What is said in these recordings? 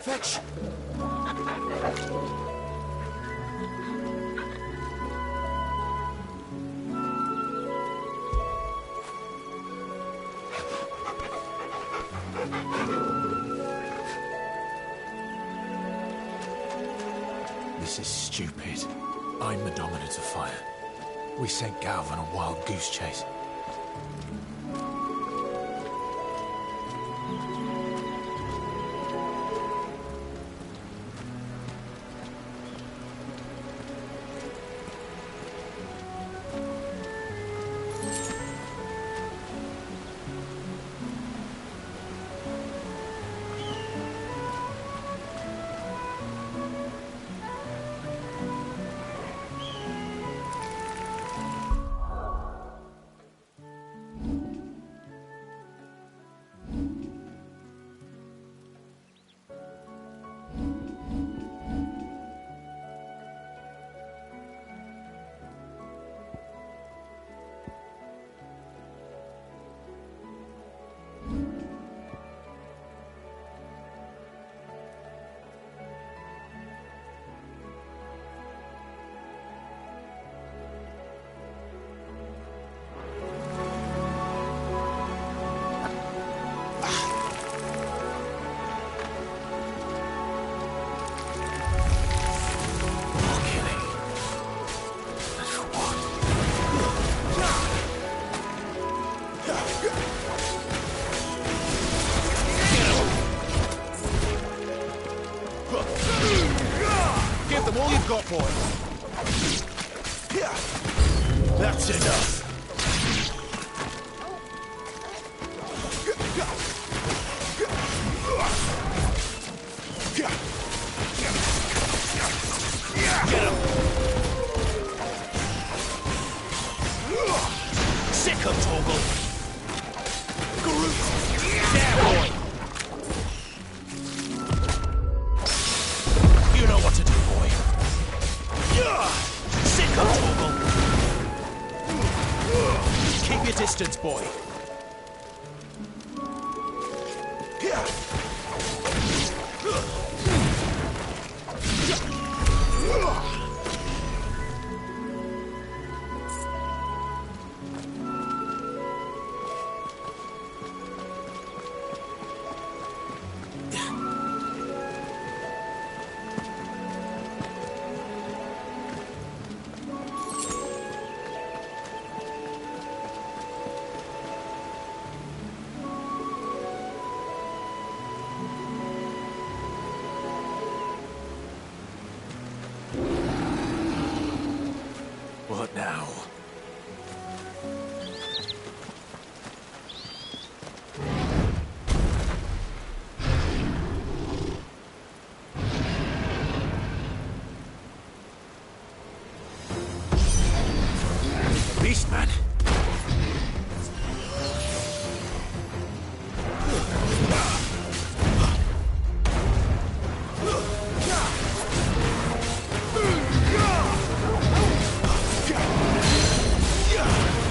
Fetch! This is stupid. I'm the Dominant of Fire. We sent Galv on a wild goose chase. got, boy? That's enough. Get him. Sick him, Toggle. There, boy. You know what to do, boy. Sick him, Toggle. Keep your distance, boy. What now? Beast man.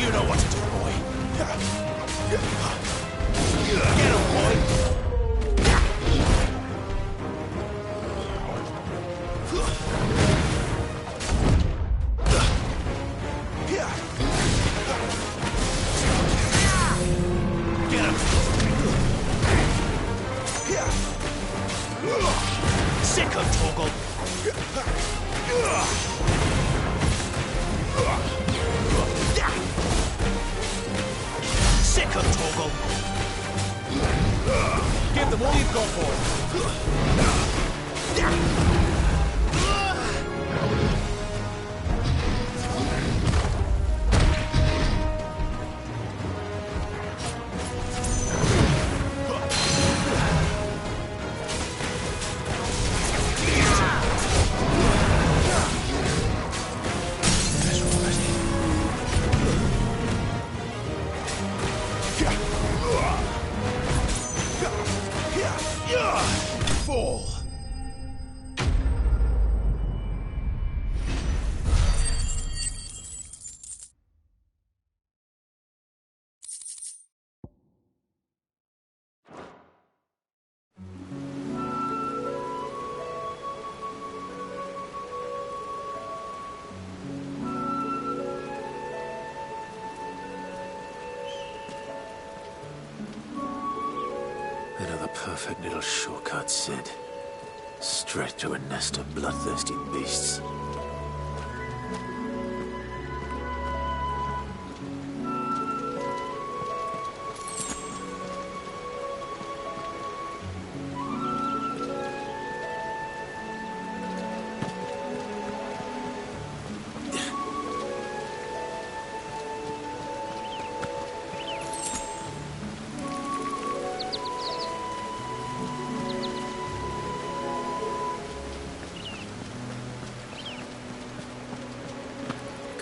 You know what to do, boy. Get him, boy. Get him. Sick him, Toggle. Sick him, Toggle. Give them all you've got, boy. Fall. perfect little shortcut, Sid. Straight to a nest of bloodthirsty beasts.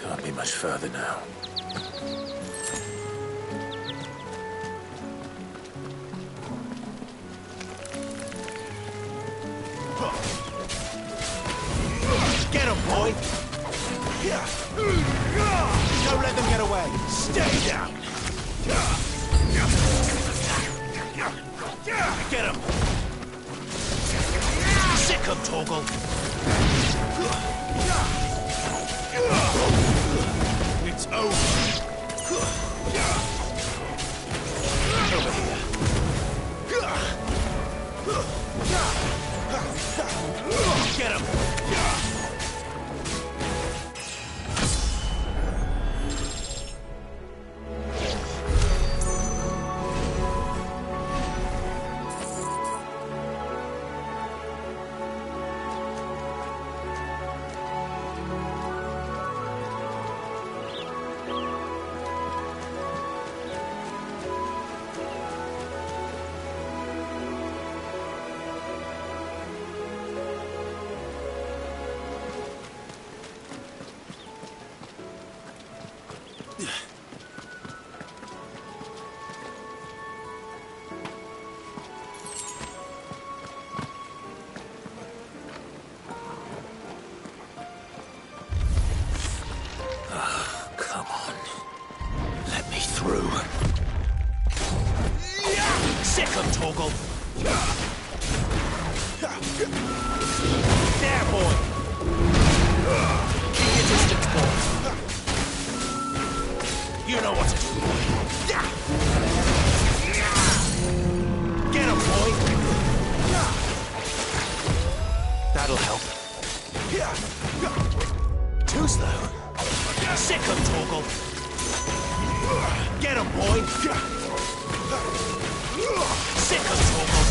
Can't be much further now. Get him, boy! Don't let them get away! Stay down! Get him! Sick him, Torgal! It's over! Over here! Get him! Come on. Let me through. Sick him, Torgal! There, boy! Keep your distance, boy! You know what to do, boy! Get him, boy! That'll help. Too slow. Sick him, Torgal! Get him, boy! Sick him, Torgal!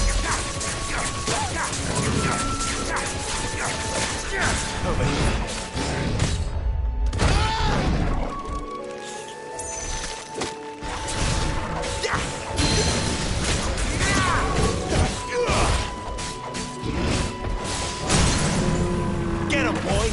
Over here. Get him, boy!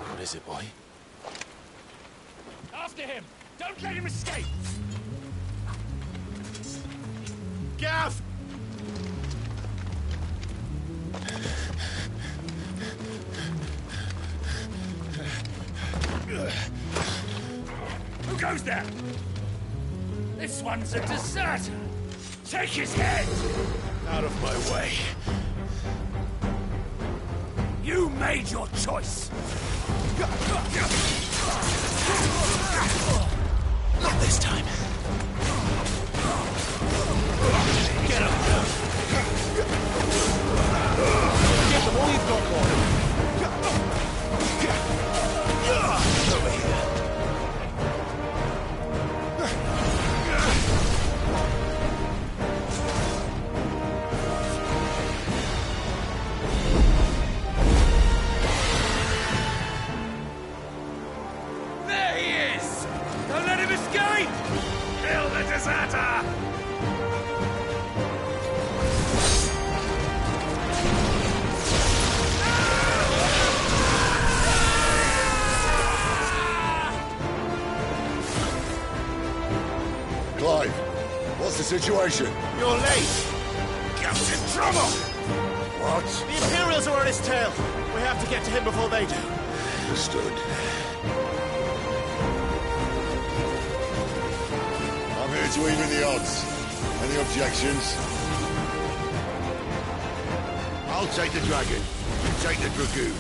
What is it, boy? After him! Don't let him escape! Gav! Who goes there? This one's a deserter! Take his head! Out of my way. You made your choice! Not this time. Get up! Get them all you've got, boy! Over here. deserter! Clive, what's the situation? You're late! Cap's in trouble! What? The Imperials are on his tail! We have to get to him before they do. Understood. I'm here to even the odds. Any objections? I'll take the dragon. You take the dragoon.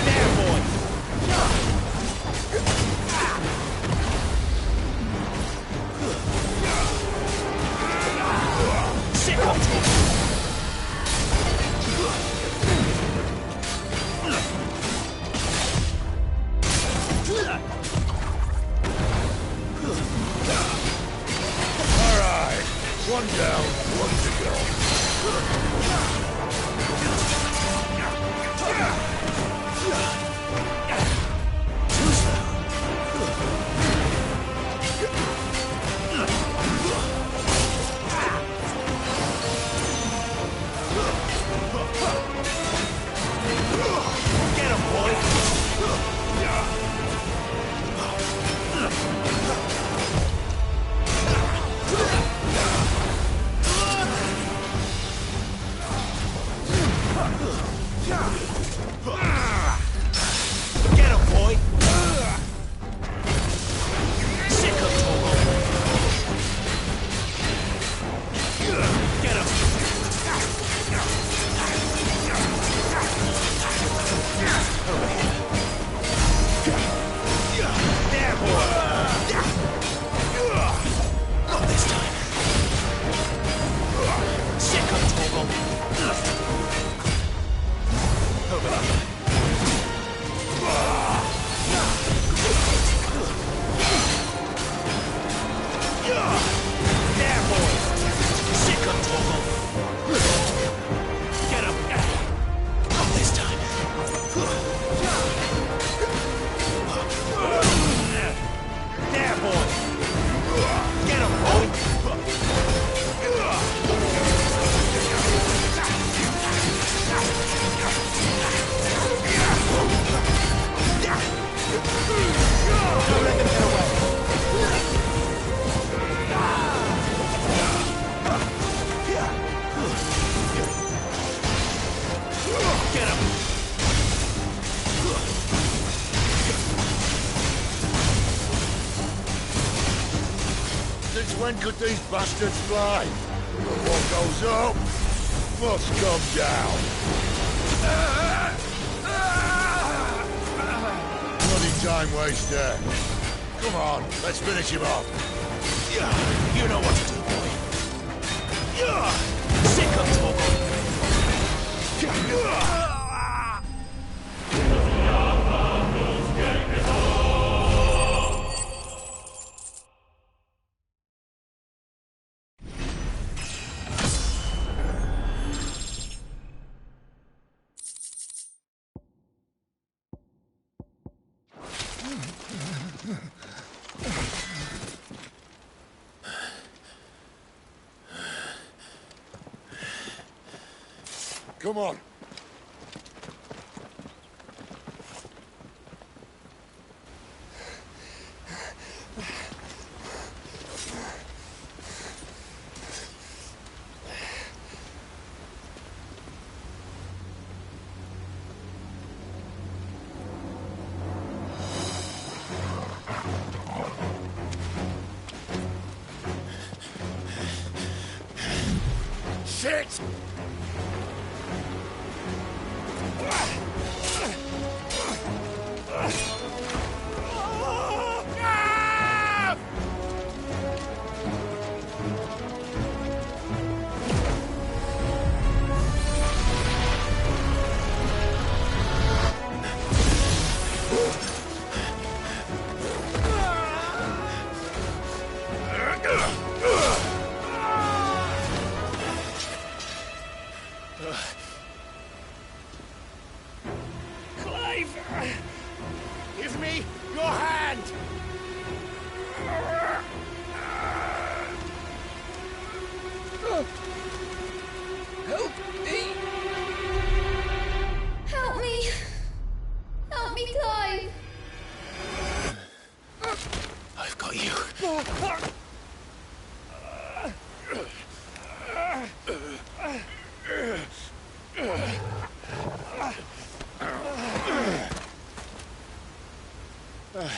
There, boy! Sick of it! Alright. One down, one to go. Get him, boy! Get him, boy! Sick of Togo! Get him! Over here. There, boy! Not this time. Sick of Togo! Over there. There, boy! Sick of Togo! Get him! Not this time. There, boy! Get him, boy! Don't let them get away. Get him! Since when could these bastards fly? What goes up must come down. Bloody time waster. Come on, let's finish him off. You know what to do, boy. Sick of Togo! Come on. Shit! There.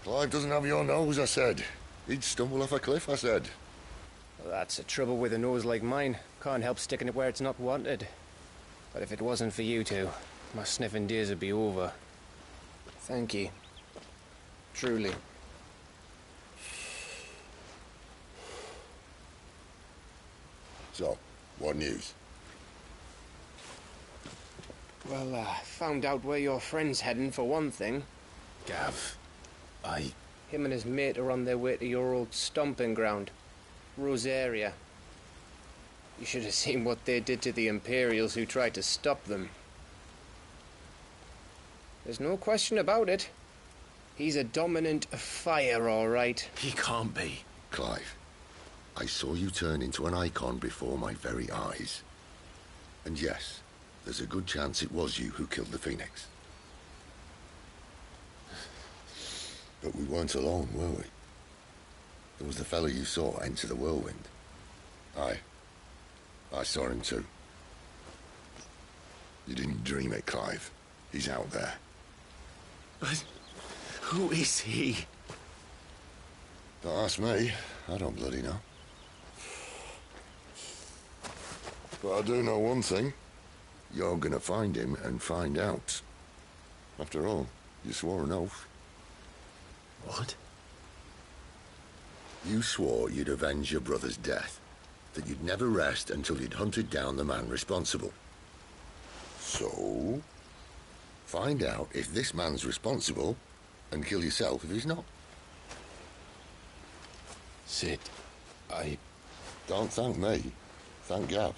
Clive doesn't have your nose, I said. He'd stumble off a cliff, I said. Well, that's the trouble with a nose like mine. Can't help sticking it where it's not wanted. But if it wasn't for you two, my sniffing days would be over. Thank you. Truly. So, what news? Well, found out where your friend's heading, for one thing. Gav, Him and his mate are on their way to your old stomping ground, Rosaria. You should have seen what they did to the Imperials who tried to stop them. There's no question about it. He's a dominant fire, all right. He can't be. Clive, I saw you turn into an icon before my very eyes. And yes, there's a good chance it was you who killed the Phoenix. But we weren't alone, were we? There was the fellow you saw enter the whirlwind. I saw him too. You didn't dream it, Clive. He's out there. But who is he? Don't ask me. I don't bloody know. But I do know one thing. You're gonna find him and find out. After all, you swore an oath. What? You swore you'd avenge your brother's death. That you'd never rest until you'd hunted down the man responsible. So, find out if this man's responsible, and kill yourself if he's not. Sid, Don't thank me. Thank Gav.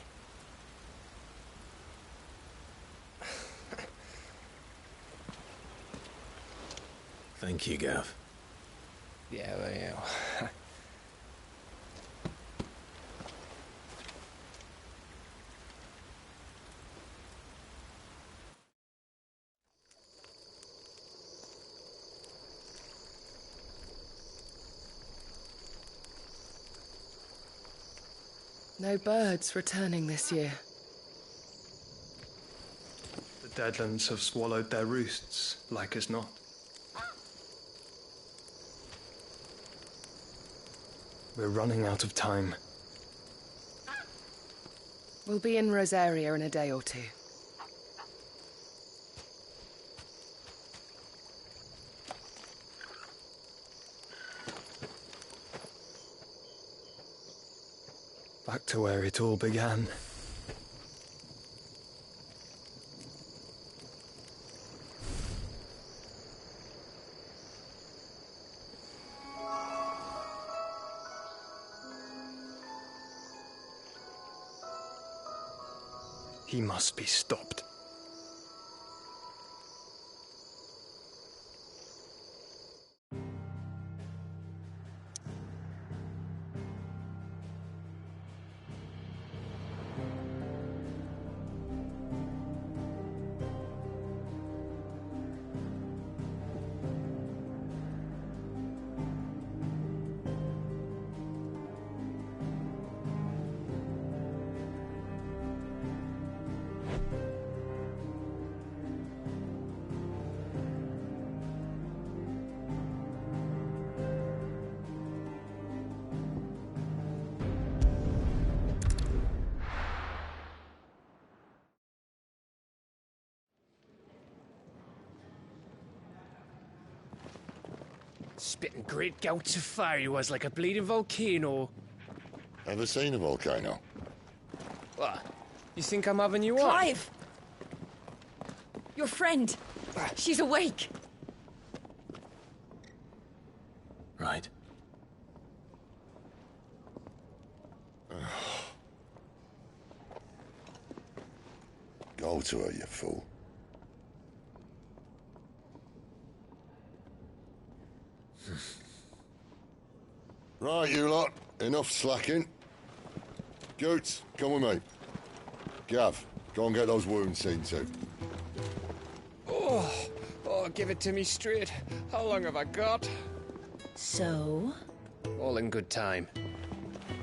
Thank you, Gav. Yeah, well, yeah. No birds returning this year. The Deadlands have swallowed their roosts, like as not. We're running out of time. We'll be in Rosaria in a day or two. Back to where it all began. He must be stopped. Spitting great gouts of fire he was, like a bleeding volcano. Ever seen a volcano? What? You think I'm having you on? Clive! Your friend! She's awake! Right. Go to her, you fool. Right, you lot. Enough slacking. Goots, come with me. Gav, go and get those wounds seen to. Oh, give it to me straight. How long have I got? So? All in good time.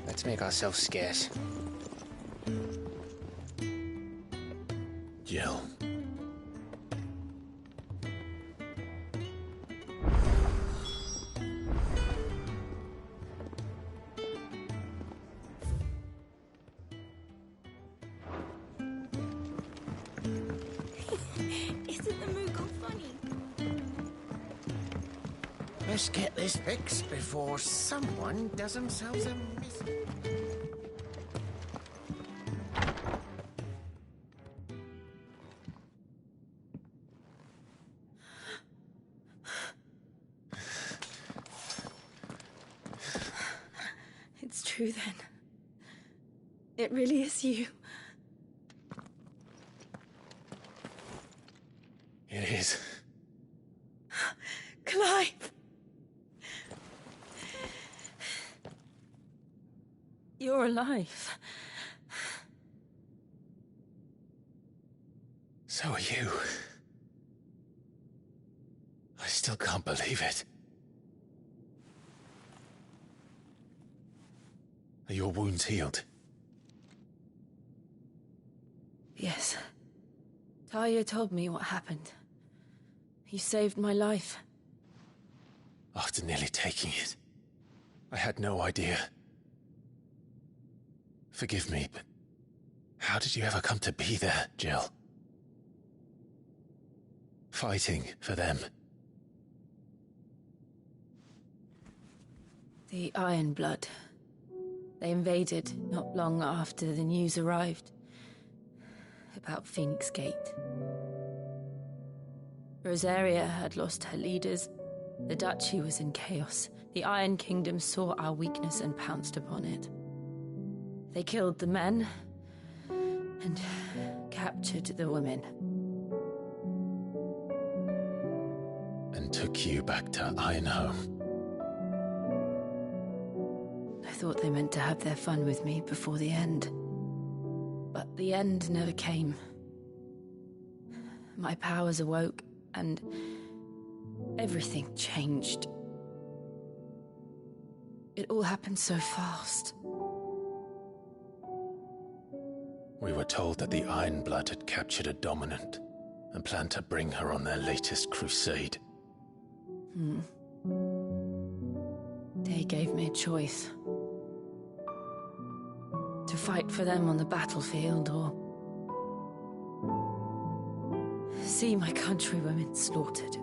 Let's make ourselves scarce. Jill. Isn't the Moogle funny? Let's get this fixed before someone does themselves a miss. It's true then. It really is you. It is. Clive! You're alive. So are you. I still can't believe it. Are your wounds healed? Yes. Talia told me what happened. You saved my life. After nearly taking it, I had no idea. Forgive me, but how did you ever come to be there, Jill? Fighting for them. The Iron Blood. They invaded not long after the news arrived about Phoenix Gate. Rosaria had lost her leaders. The Duchy was in chaos. The Iron Kingdom saw our weakness and pounced upon it. They killed the men and captured the women. And took you back to Ironhome. I thought they meant to have their fun with me before the end. But the end never came. My powers awoke, and everything changed. It all happened so fast. We were told that the Iron Blood had captured a dominant and planned to bring her on their latest crusade. They gave me a choice. To fight for them on the battlefield, or see my countrywomen slaughtered.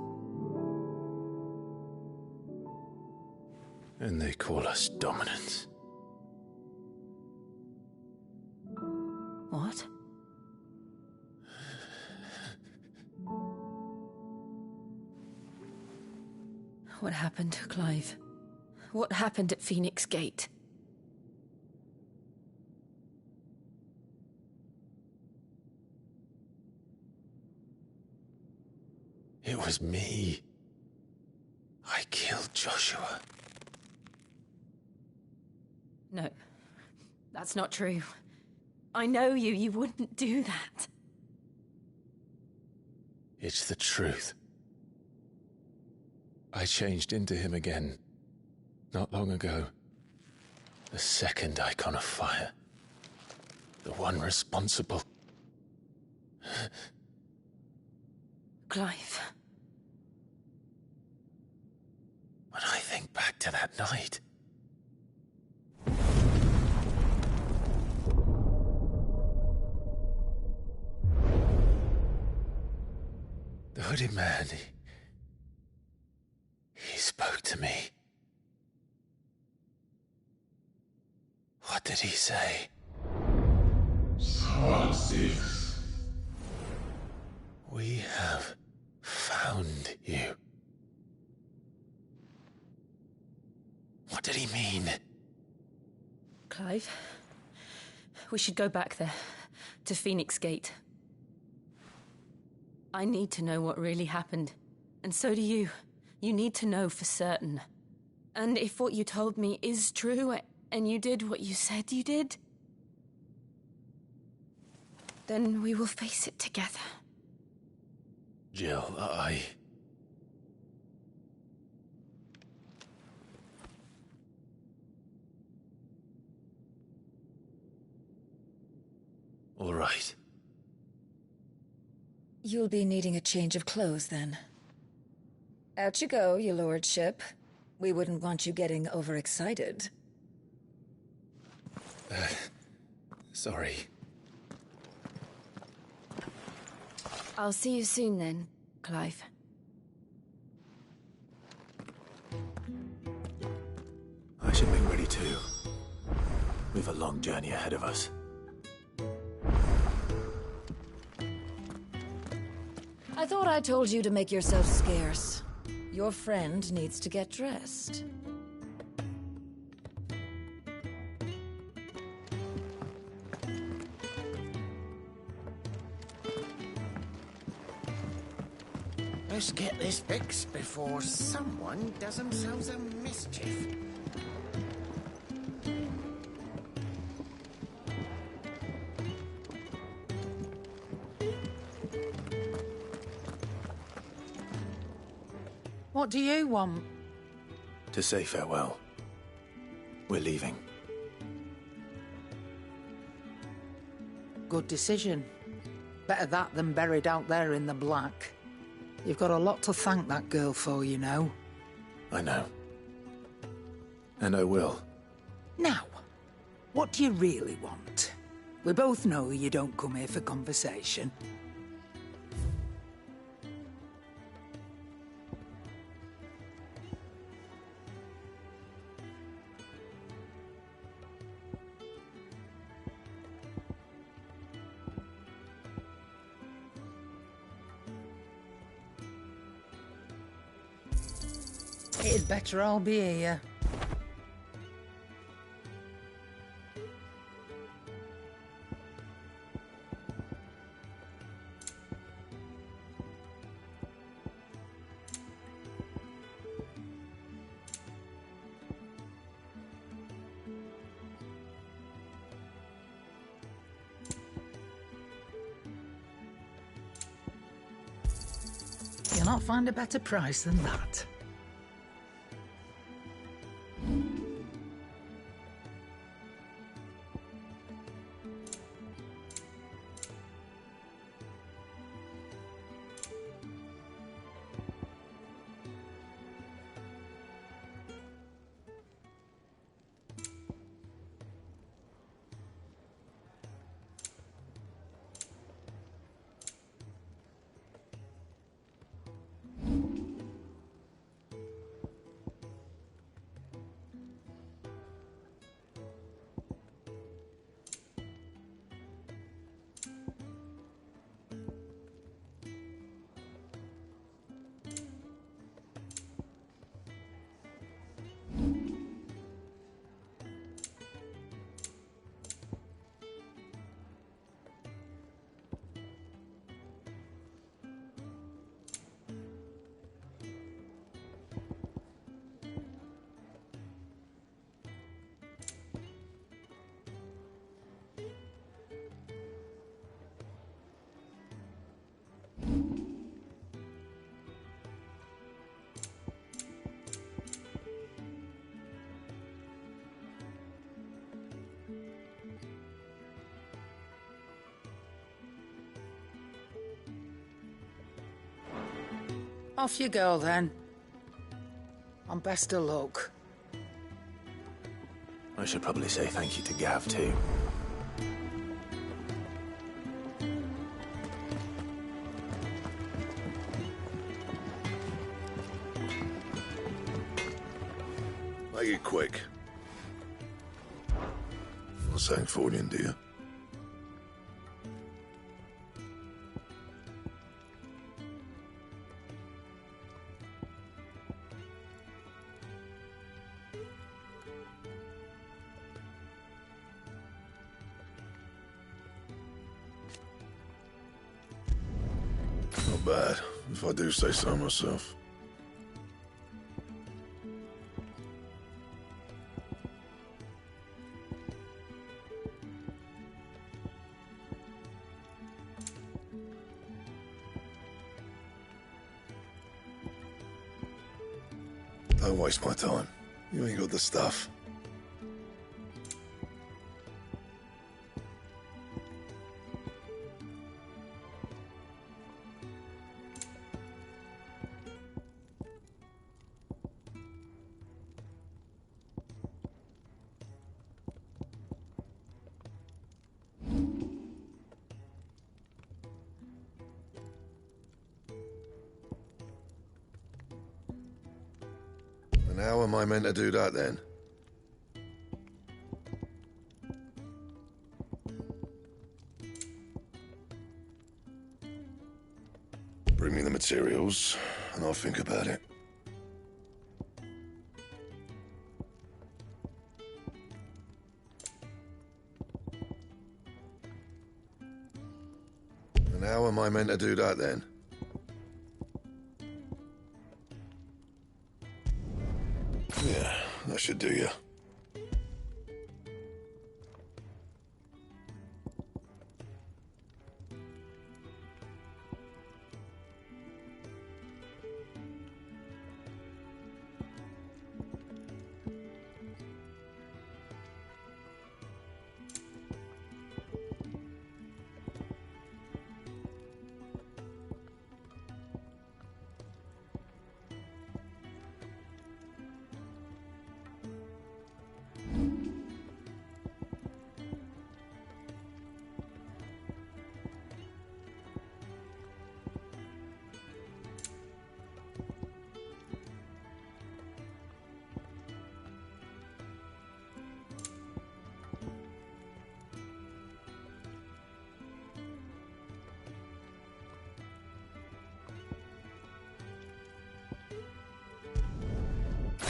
And they call us dominants. What? What happened to Clive? What happened at Phoenix Gate? It was me. I killed Joshua. No, that's not true. I know you. You wouldn't do that. It's the truth. I changed into him again, not long ago. The second icon of fire. The one responsible. Clive. When I think back to that night... The hooded man, he spoke to me. What did he say? Psalm 6. We have found you. What did he mean? Clive, we should go back there, to Phoenix Gate. I need to know what really happened, and so do you. You need to know for certain. And if what you told me is true, and you did what you said you did, then we will face it together. Jill, All right. You'll be needing a change of clothes, then. Out you go, your lordship. We wouldn't want you getting overexcited. Sorry. I'll see you soon then, Clive. I should make ready too. We've a long journey ahead of us. I thought I told you to make yourself scarce. Your friend needs to get dressed. Let's get this fixed before someone does themselves a mischief. What do you want? To say farewell. We're leaving. Good decision. Better that than buried out there in the black. You've got a lot to thank that girl for, you know. I know. And I will. Now, what do you really want? We both know you don't come here for conversation. It'd better all be here. You'll not find a better price than that. Off you go, then. And best of luck. I should probably say thank you to Gav, too. Make it quick. Not saying for you, dear. Not bad, if I do say so myself. Don't waste my time. You ain't got the stuff. And how am I meant to do that then? Bring me the materials, and I'll think about it. And how am I meant to do that then? Yeah, that should do you.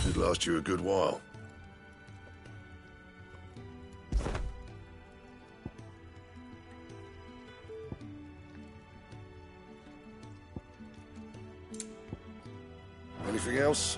Should last you a good while. Anything else?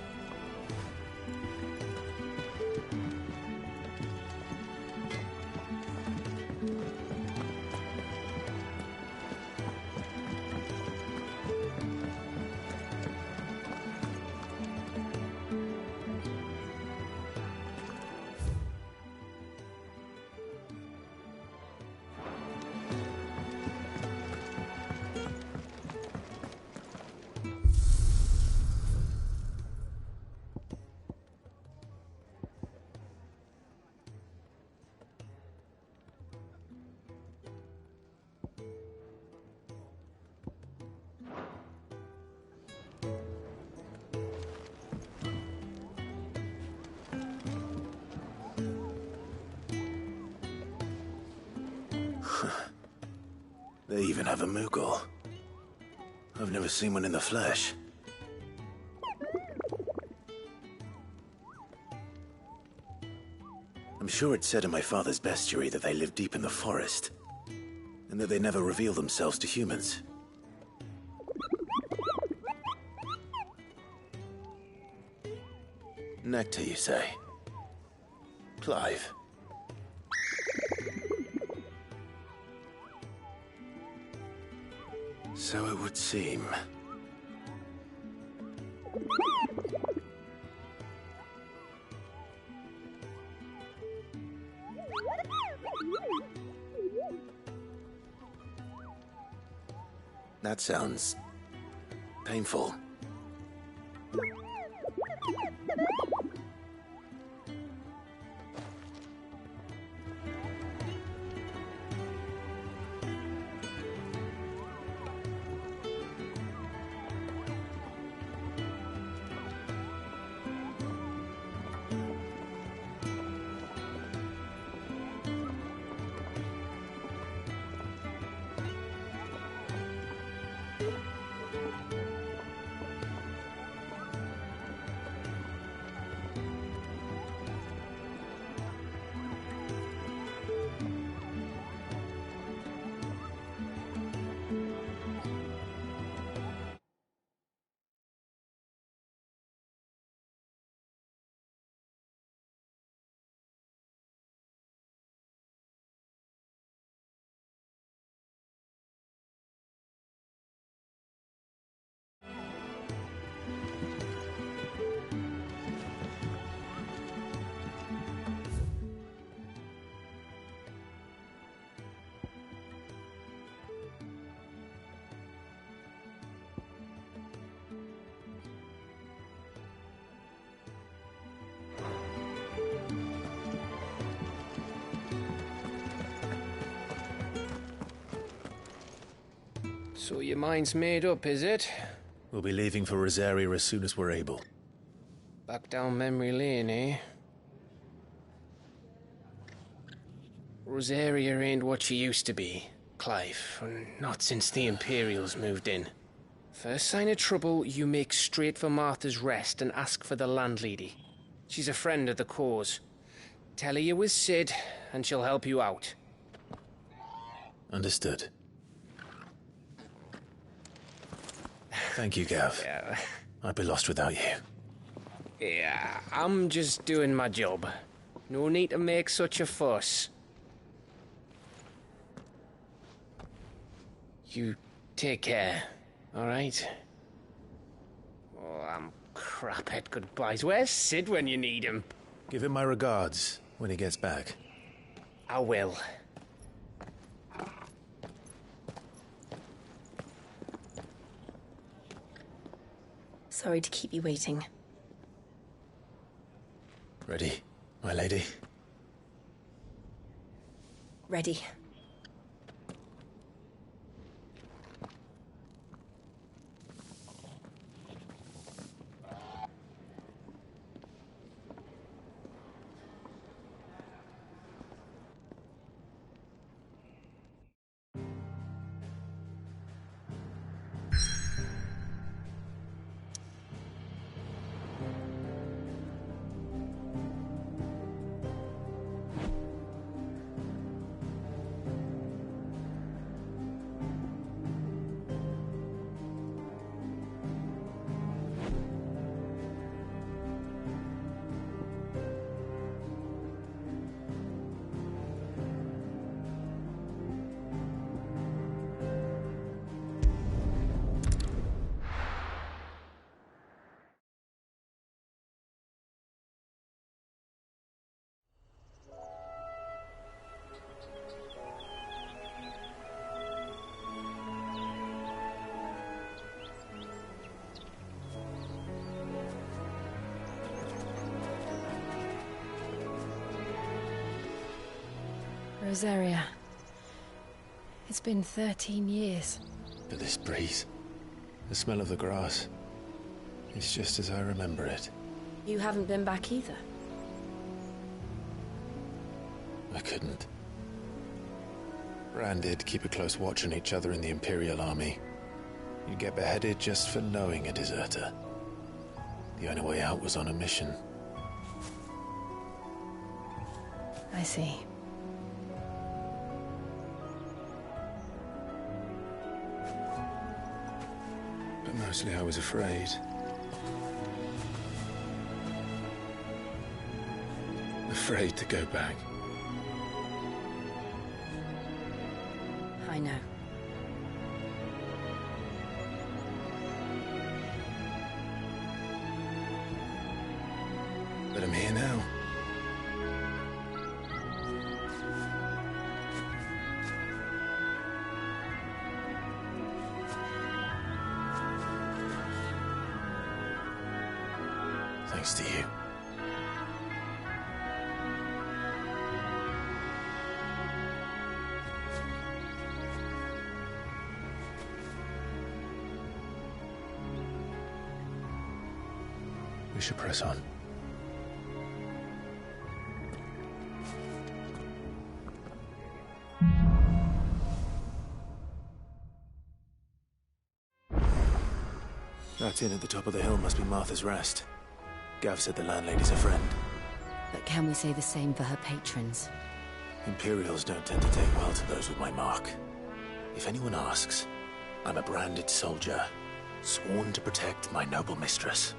They even have a Moogle. I've never seen one in the flesh. I'm sure it said in my father's bestiary that they live deep in the forest, and that they never reveal themselves to humans. Nectar, you say? Clive. So it would seem. That sounds painful. So your mind's made up, is it? We'll be leaving for Rosaria as soon as we're able. Back down memory lane, eh? Rosaria ain't what she used to be, Clive. Not since the Imperials moved in. First sign of trouble, you make straight for Martha's Rest and ask for the landlady. She's a friend of the cause. Tell her you was Sid, and she'll help you out. Understood. Thank you, Gav. Yeah. I'd be lost without you. Yeah, I'm just doing my job. No need to make such a fuss. You take care, alright? Oh, I'm crap at goodbyes. Where's Sid when you need him? Give him my regards when he gets back. I will. Sorry to keep you waiting. Ready, my lady? Ready. Rosaria. It's been 13 years. But this breeze, the smell of the grass, it's just as I remember it. You haven't been back either. I couldn't. Rand did keep a close watch on each other in the Imperial Army. You'd get beheaded just for knowing a deserter. The only way out was on a mission. I see. But mostly I was afraid. Afraid to go back. I know. But I'm here now. Thanks to you. We should press on. That inn at the top of the hill must be Martha's Rest. Gav said the landlady's a friend. But can we say the same for her patrons? Imperials don't tend to take well to those with my mark. If anyone asks, I'm a branded soldier, sworn to protect my noble mistress.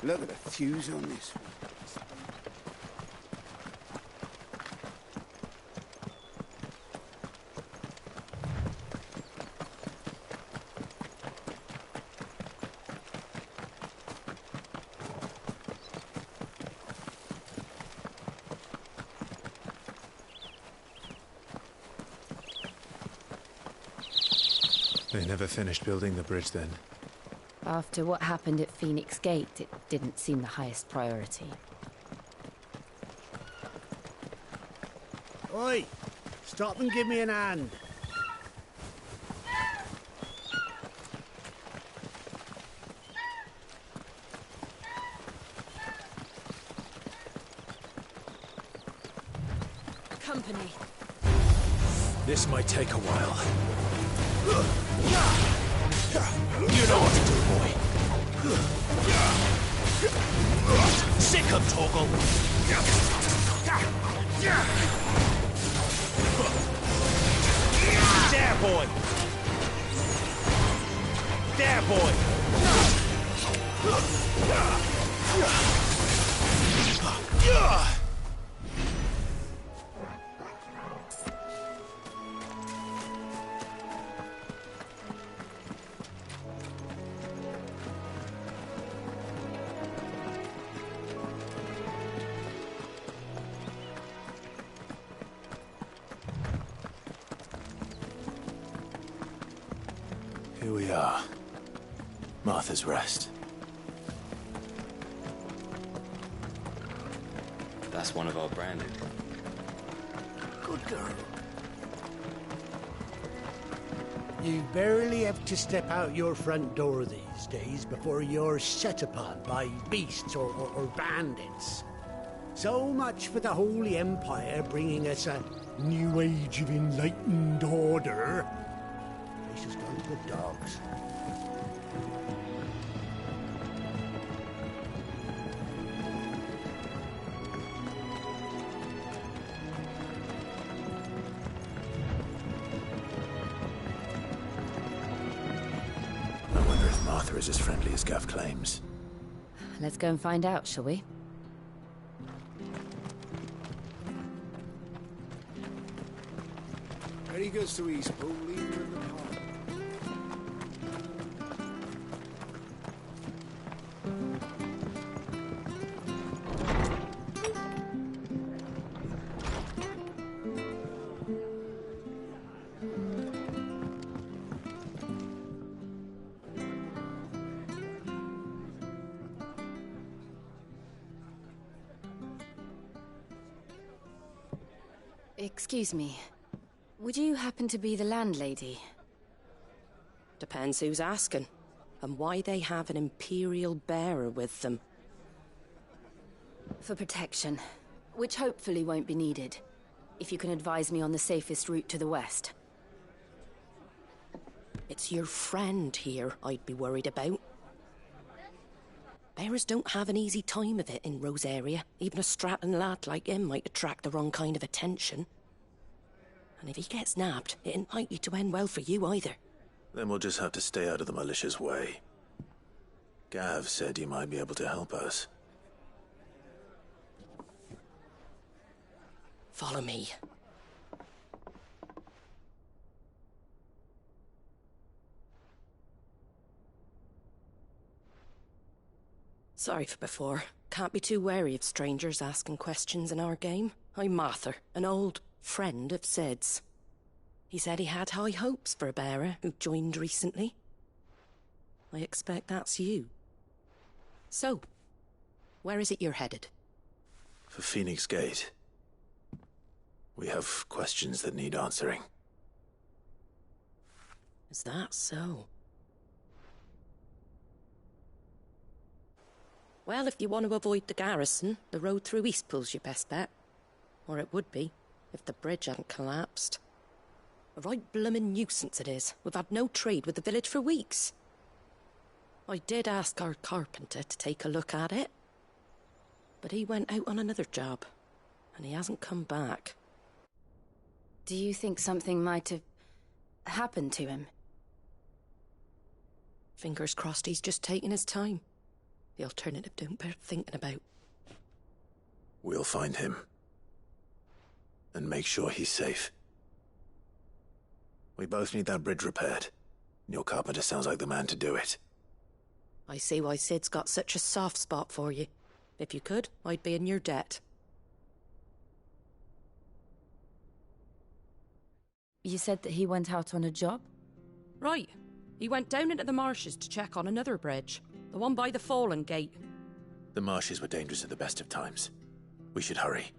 Look at the fuse on this. They never finished building the bridge then. After what happened at Phoenix Gate, it didn't seem the highest priority. Oi! Stop and give me an hand. Company. This might take a while. You know what to do, boy. Sick him, Torgal. There, boy. There, boy. Here we are. Martha's Rest. That's one of our branded. Good girl. You barely have to step out your front door these days before you're set upon by beasts or bandits. So much for the Holy Empire bringing us a new age of enlightened order. Place has gone to the dogs. I wonder if Martha is as friendly as Gav claims. Let's go and find out, shall we? Ready goes to Eastpool, leave her in the park. Excuse me. Would you happen to be the landlady? Depends who's asking, and why they have an Imperial bearer with them. For protection, which hopefully won't be needed. If you can advise me on the safest route to the west. It's your friend here I'd be worried about. Bearers don't have an easy time of it in Rosaria. Even a Stratton lad like him might attract the wrong kind of attention. And if he gets nabbed, it ain't likely to end well for you either. Then we'll just have to stay out of the malicious way. Gav said you might be able to help us. Follow me. Sorry for before. Can't be too wary of strangers asking questions in our game. I'm Martha, an old friend of Sid's. He said he had high hopes for a bearer who joined recently. I expect that's you. So, where is it you're headed? For Phoenix Gate. We have questions that need answering. Is that so? Well, if you want to avoid the garrison, the road through Eastpool's your best bet. Or it would be, if the bridge hadn't collapsed. A right bloomin' nuisance it is. We've had no trade with the village for weeks. I did ask our carpenter to take a look at it. But he went out on another job, and he hasn't come back. Do you think something might have happened to him? Fingers crossed he's just taking his time. The alternative don't bear thinking about. We'll find him. And make sure he's safe. We both need that bridge repaired. Your carpenter sounds like the man to do it. I see why Sid's got such a soft spot for you. If you could, I'd be in your debt. You said that he went out on a job? Right. He went down into the marshes to check on another bridge. The one by the Fallen Gate. The marshes were dangerous at the best of times. We should hurry.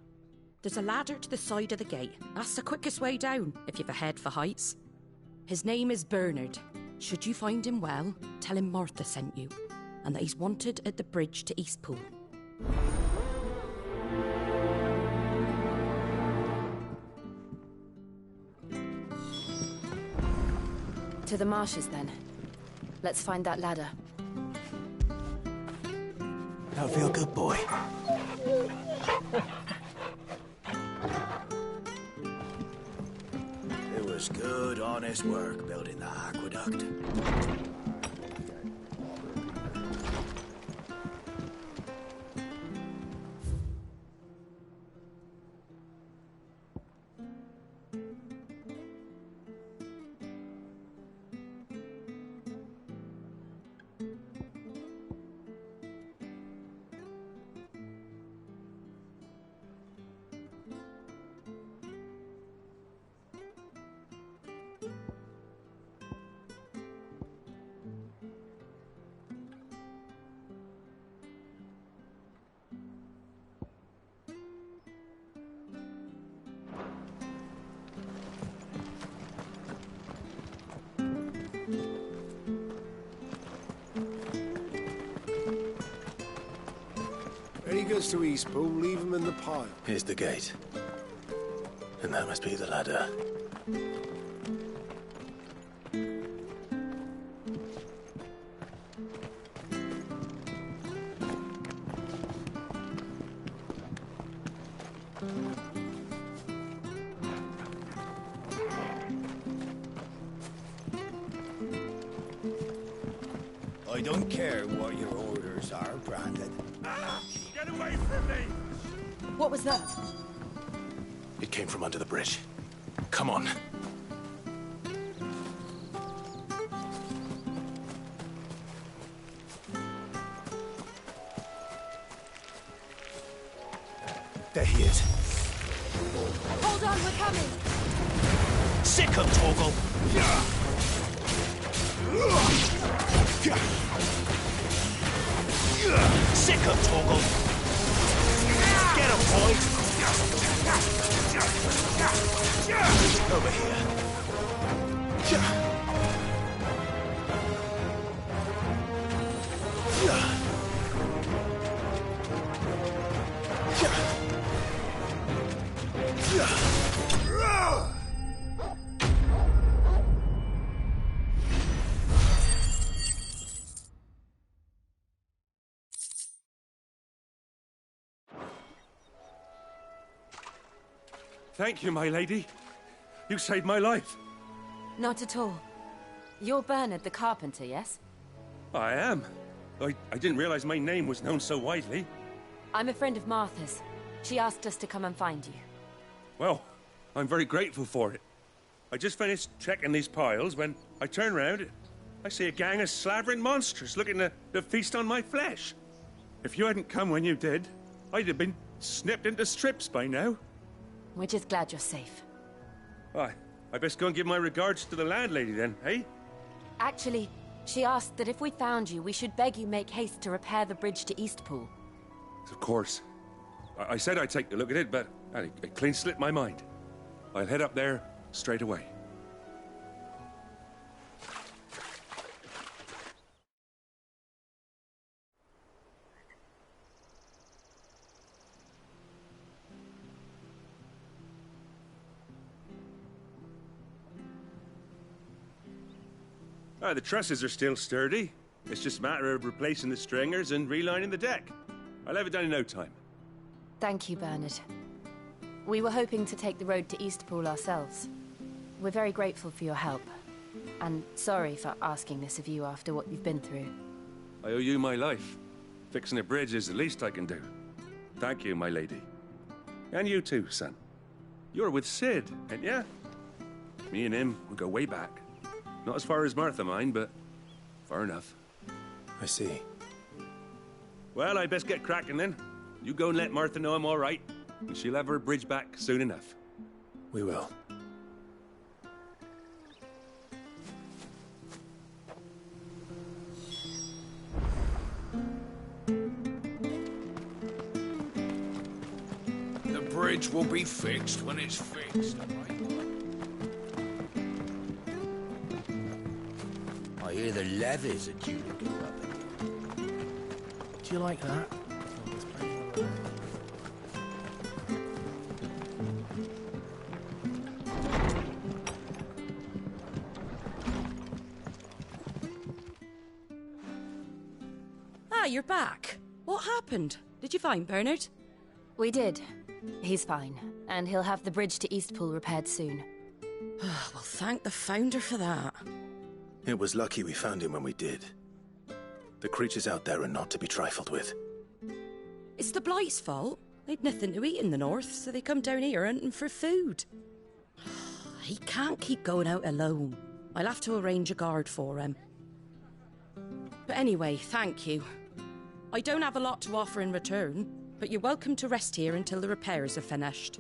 There's a ladder to the side of the gate. That's the quickest way down, if you've a head for heights. His name is Bernard. Should you find him well, tell him Martha sent you, and that he's wanted at the bridge to Eastpool. To the marshes, then. Let's find that ladder. Don't feel good, boy. It was good, honest work building the aqueduct. When he goes to Eastpool, leave him in the pile. Here's the gate. And that must be the ladder. I don't care what your orders are, Brandon. Get away from me! What was that? It came from under the bridge. Come on. There he is. Hold on, we're coming! Sick of Torgal! Sick of Torgal! Get him, boy! Over here. Thank you, my lady. You saved my life. Not at all. You're Bernard the carpenter, yes? I am. I didn't realize my name was known so widely. I'm a friend of Martha's. She asked us to come and find you. Well, I'm very grateful for it. I just finished checking these piles when I turn round. I see a gang of slavering monsters looking to feast on my flesh. If you hadn't come when you did, I'd have been snipped into strips by now. We're just glad you're safe. I best go and give my regards to the landlady then, eh? Actually, she asked that if we found you, we should beg you make haste to repair the bridge to Eastpool. Of course. I said I'd take a look at it, but it clean slipped my mind. I'll head up there straight away. The trusses are still sturdy. It's just a matter of replacing the stringers and relining the deck. I'll have it done in no time. Thank you, Bernard. We were hoping to take the road to Eastpool ourselves. We're very grateful for your help. And sorry for asking this of you after what you've been through. I owe you my life. Fixing a bridge is the least I can do. Thank you, my lady. And you too, son. You're with Sid, ain't ya? Me and him, we go way back. Not as far as Martha, mind, but far enough. I see. Well, I best get cracking then. You go and let Martha know I'm all right, and she'll have her bridge back soon enough. We will. The bridge will be fixed when it's fixed, alright? I hear the levies are due to go up. Do you like that? Ah, you're back. What happened? Did you find Bernard? We did. He's fine, and he'll have the bridge to Eastpool repaired soon. Well, thank the Founder for that. It was lucky we found him when we did. The creatures out there are not to be trifled with. It's the Blight's fault. They'd nothing to eat in the north, so they come down here hunting for food. He can't keep going out alone. I'll have to arrange a guard for him. But anyway, thank you. I don't have a lot to offer in return, but you're welcome to rest here until the repairs are finished.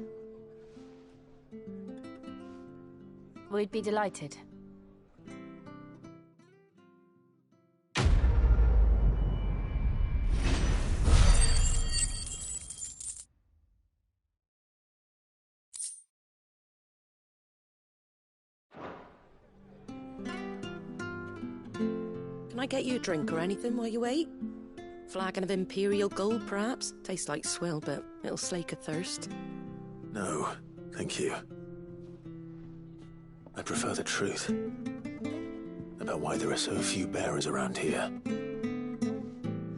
We'd be delighted. Can I get you a drink or anything while you wait? Flagon of Imperial Gold, perhaps? Tastes like swill, but it'll slake a thirst. No, thank you. I prefer the truth. About why there are so few bearers around here.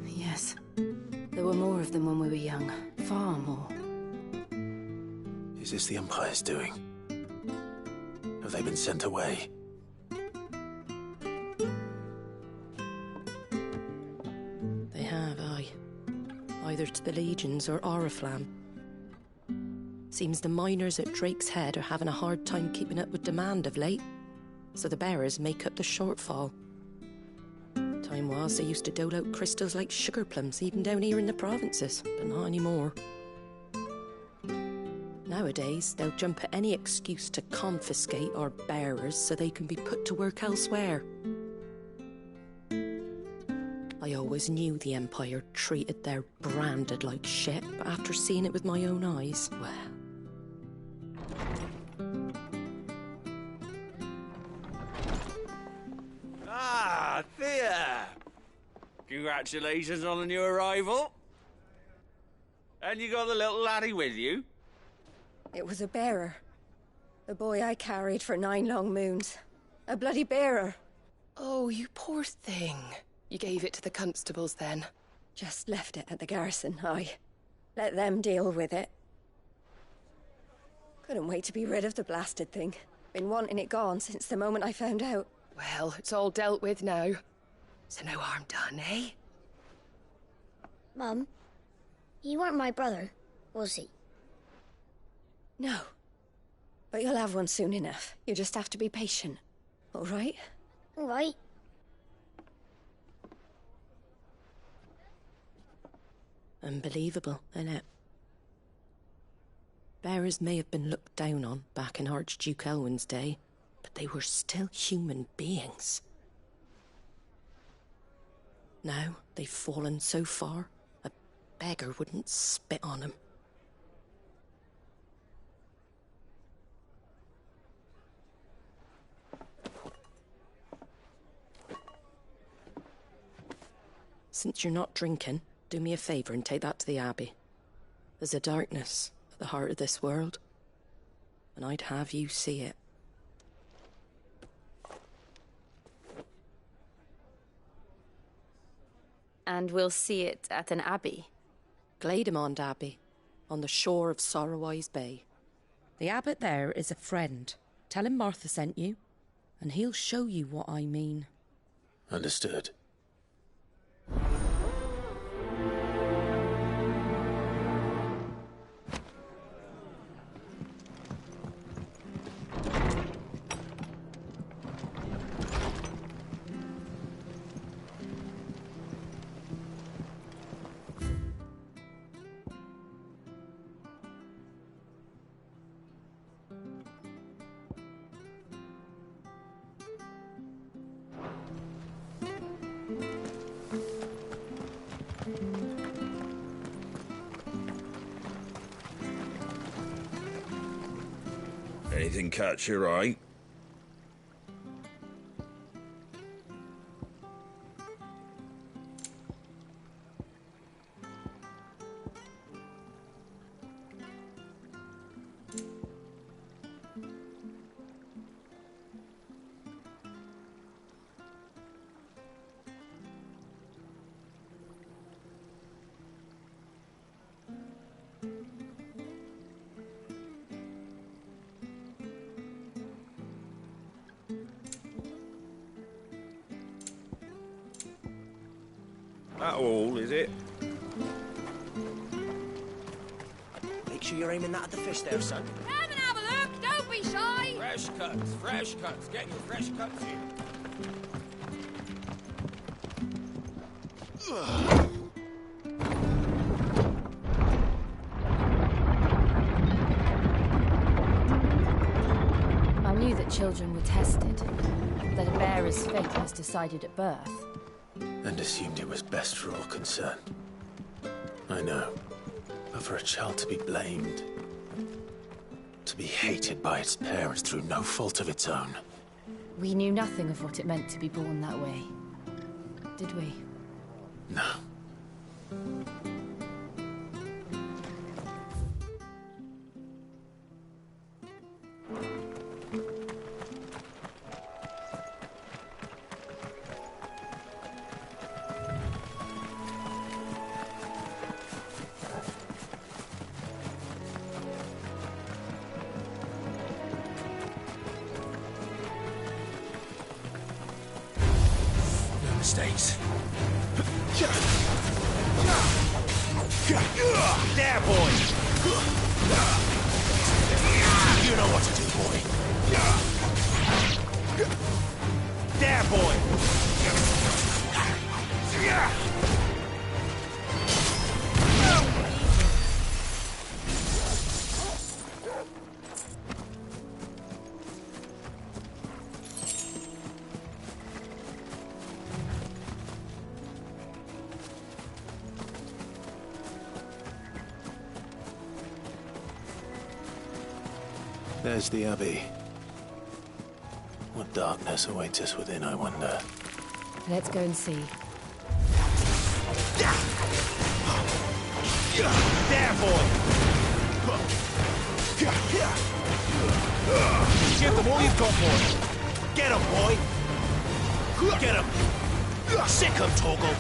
Yes. There were more of them when we were young. Far more. Is this the Empire's doing? Have they been sent away? They have, aye. Either to the Legions or Oriflamme. Seems the miners at Drake's Head are having a hard time keeping up with demand of late, so the bearers make up the shortfall. Time was they used to dole out crystals like sugar plums even down here in the provinces, but not anymore. Nowadays, they'll jump at any excuse to confiscate our bearers so they can be put to work elsewhere. I always knew the Empire treated their branded like shit, but after seeing it with my own eyes, well... Ah, Thea! Congratulations on the new arrival. And you got the little laddie with you? It was a bearer. The boy I carried for 9 long moons. A bloody bearer. Oh, you poor thing. You gave it to the constables then? Just left it at the garrison, aye. Let them deal with it. Couldn't wait to be rid of the blasted thing. Been wanting it gone since the moment I found out. Well, it's all dealt with now. So no harm done, eh? Mum, he weren't my brother, was he? No. But you'll have one soon enough. You just have to be patient. All right? All right. Unbelievable, innit? Bearers may have been looked down on back in Archduke Elwin's day, but they were still human beings. Now they've fallen so far, a beggar wouldn't spit on them. Since you're not drinking, do me a favour and take that to the Abbey. There's a darkness at the heart of this world, and I'd have you see it. And we'll see it at an abbey? Glademond Abbey, on the shore of Sorrowise Bay. The abbot there is a friend. Tell him Martha sent you, and he'll show you what I mean. Understood. Anything catch your eye? That all, is it? Make sure you're aiming that at the fish there, son. Come and have a look, don't be shy! Fresh cuts, fresh cuts. Get your fresh cuts in. I knew that children were tested, that a bearer's fate was decided at birth. And assumed it was best for all concerned. I know. But for a child to be blamed, to be hated by its parents through no fault of its own. We knew nothing of what it meant to be born that way, did we? No. Mistakes. There, boy! You know what to do, boy. There, boy! There's the Abbey. What darkness awaits us within, I wonder. Let's go and see. There, boy! Give them all you've got, boy! Get him, boy! Get him! Sick him, Torgal!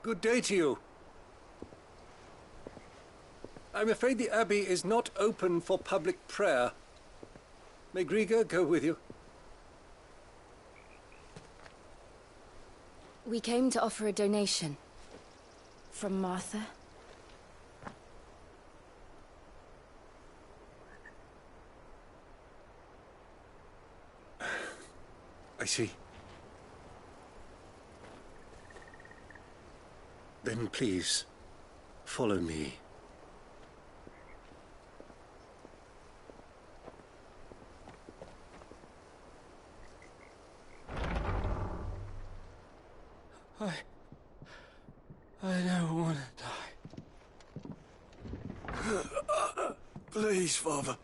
Good day to you. I'm afraid the Abbey is not open for public prayer. May Griga go with you? We came to offer a donation. From Martha. I see. Then please, follow me. I don't want to die. Please, Father.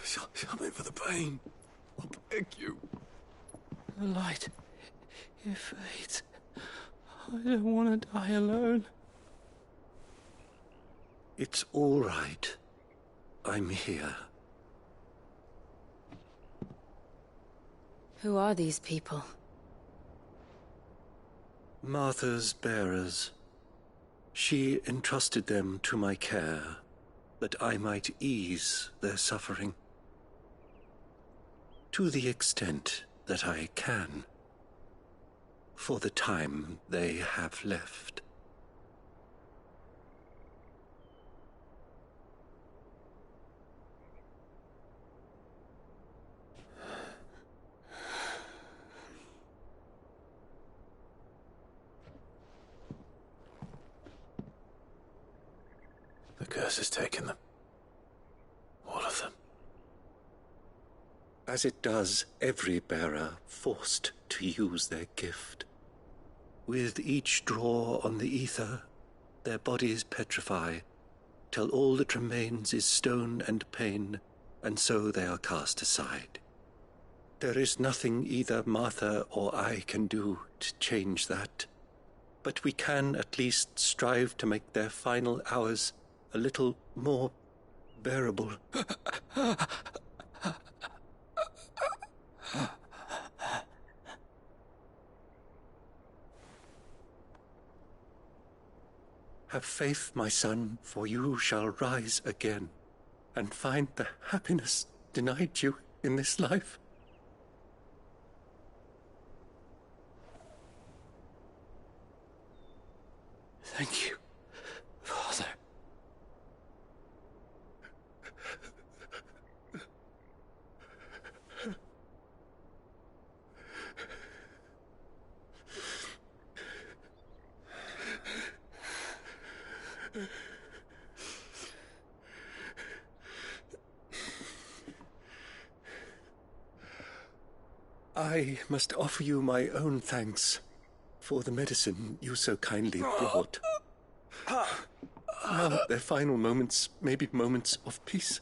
Something for the pain. I beg you. The light, it fades. I don't want to die alone. It's all right. I'm here. Who are these people? Martha's bearers. She entrusted them to my care, that I might ease their suffering. To the extent that I can, for the time they have left. The curse has taken them. All of them. As it does every bearer forced to use their gift. With each draw on the ether, their bodies petrify, till all that remains is stone and pain, and so they are cast aside. There is nothing either Martha or I can do to change that, but we can at least strive to make their final hours a little more bearable. Have faith, my son, for you shall rise again, and find the happiness denied you in this life. Thank you, Father. I must offer you my own thanks for the medicine you so kindly brought. Now their final moments may be moments of peace.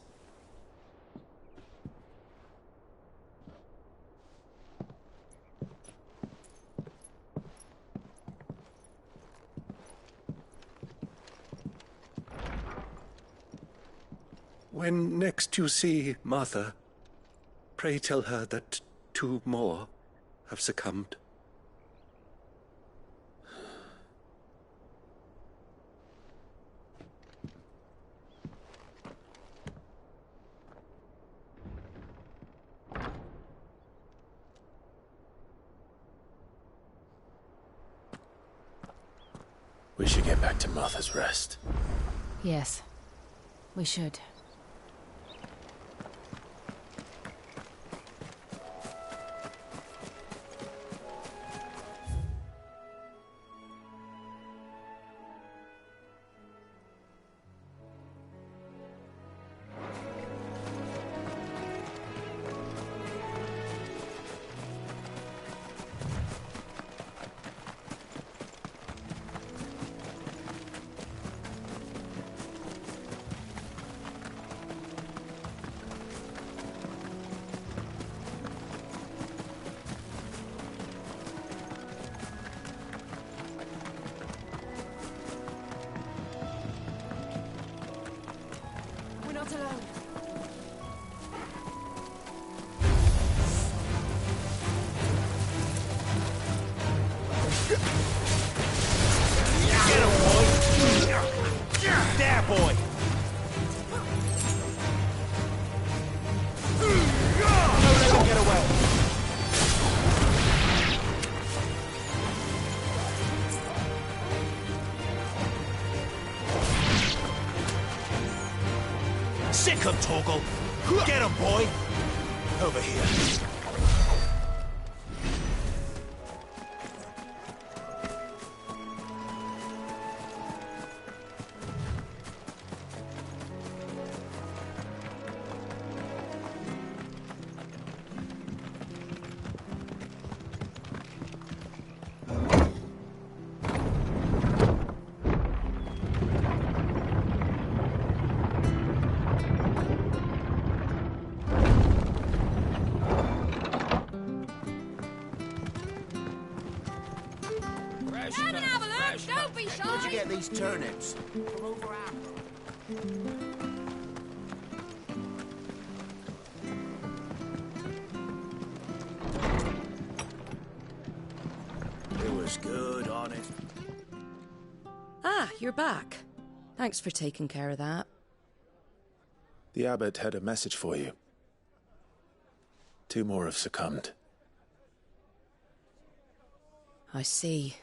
When next you see Martha, pray tell her that 2 more have succumbed. We should get back to Martha's Rest. Yes, we should. Sick of Torgal. Get him, boy. Over here. Come and have a look, don't be shy! Where'd you get these turnips? From over after. It was good, honest. Ah, you're back. Thanks for taking care of that. The abbot had a message for you. 2 more have succumbed. I see.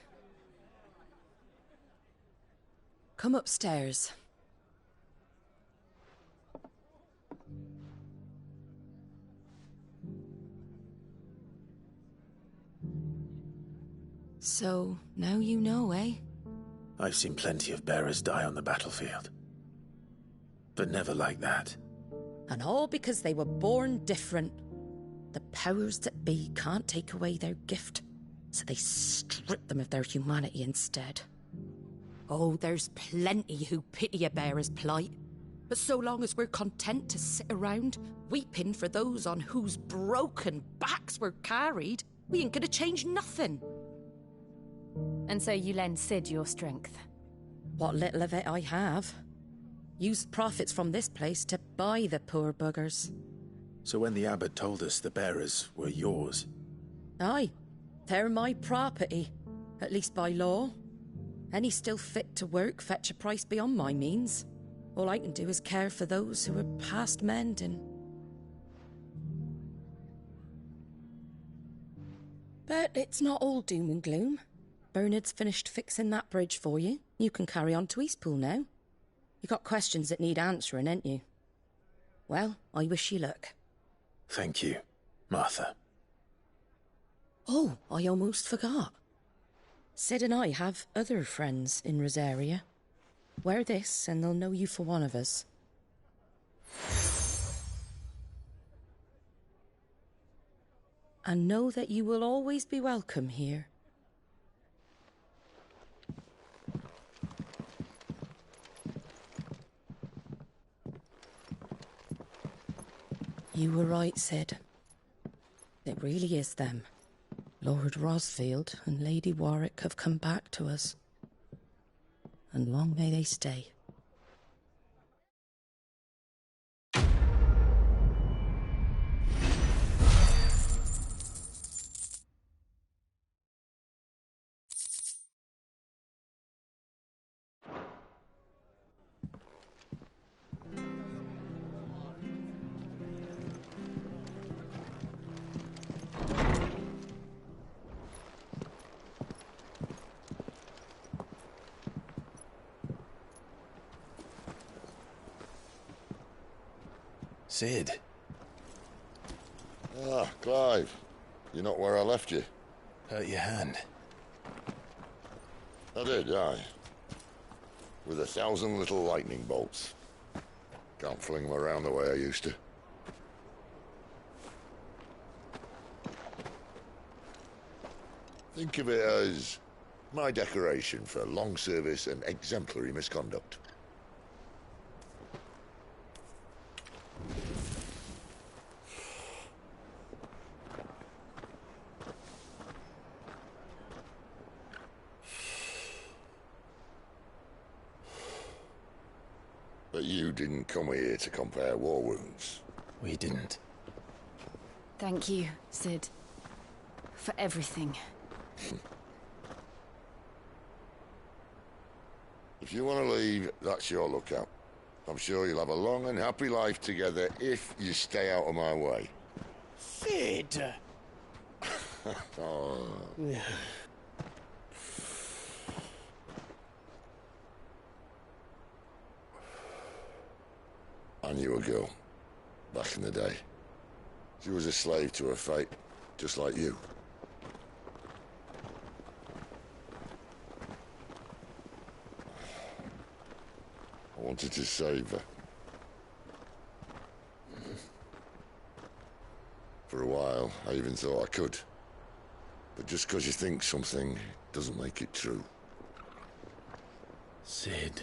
Come upstairs. So, now you know, eh? I've seen plenty of bearers die on the battlefield. But never like that. And all because they were born different. The powers that be can't take away their gift, so they strip them of their humanity instead. Oh, there's plenty who pity a bearer's plight. But so long as we're content to sit around, weeping for those on whose broken backs we're carried, we ain't gonna change nothing. And so you lend Sid your strength? What little of it I have. Used profits from this place to buy the poor buggers. So when the abbot told us the bearers were yours... Aye, they're my property, at least by law. Any still fit to work fetch a price beyond my means. All I can do is care for those who are past mending. But it's not all doom and gloom. Bernard's finished fixing that bridge for you. You can carry on to Eastpool now. You got questions that need answering, ain't you? Well, I wish you luck. Thank you, Martha. Oh, I almost forgot. Sid and I have other friends in Rosaria. Wear this and they'll know you for one of us. And know that you will always be welcome here. You were right, Sid. It really is them. Lord Rosfield and Lady Warwick have come back to us. And long may they stay. Sid. Ah, Clive. You're not where I left you. Hurt your hand. I did, aye. With 1,000 little lightning bolts. Can't fling them around the way I used to. Think of it as my decoration for long service and exemplary misconduct. But you didn't come here to compare war wounds. We didn't. Thank you, Sid. For everything. If you want to leave, that's your lookout. I'm sure you'll have a long and happy life together if you stay out of my way. Sid! Oh. I knew a girl, back in the day. She was a slave to her fate, just like you. I wanted to save her. For a while, I even thought I could. But just because you think something doesn't make it true. Sid.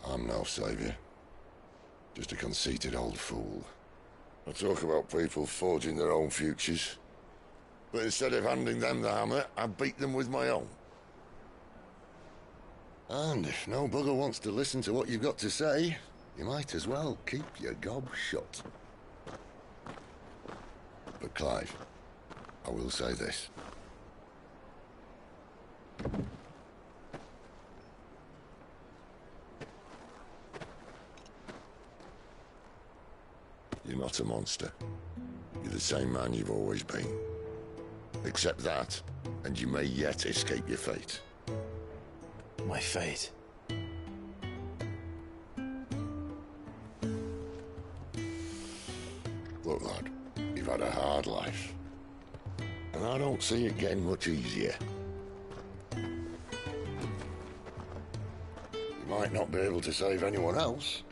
I'm no savior. Just a conceited old fool. I talk about people forging their own futures. But instead of handing them the hammer, I beat them with my own. And if no bugger wants to listen to what you've got to say, you might as well keep your gob shut. But Clive, I will say this. You're not a monster. You're the same man you've always been. Accept that, and you may yet escape your fate. My fate? Look, lad, you've had a hard life. And I don't see it getting much easier. You might not be able to save anyone else,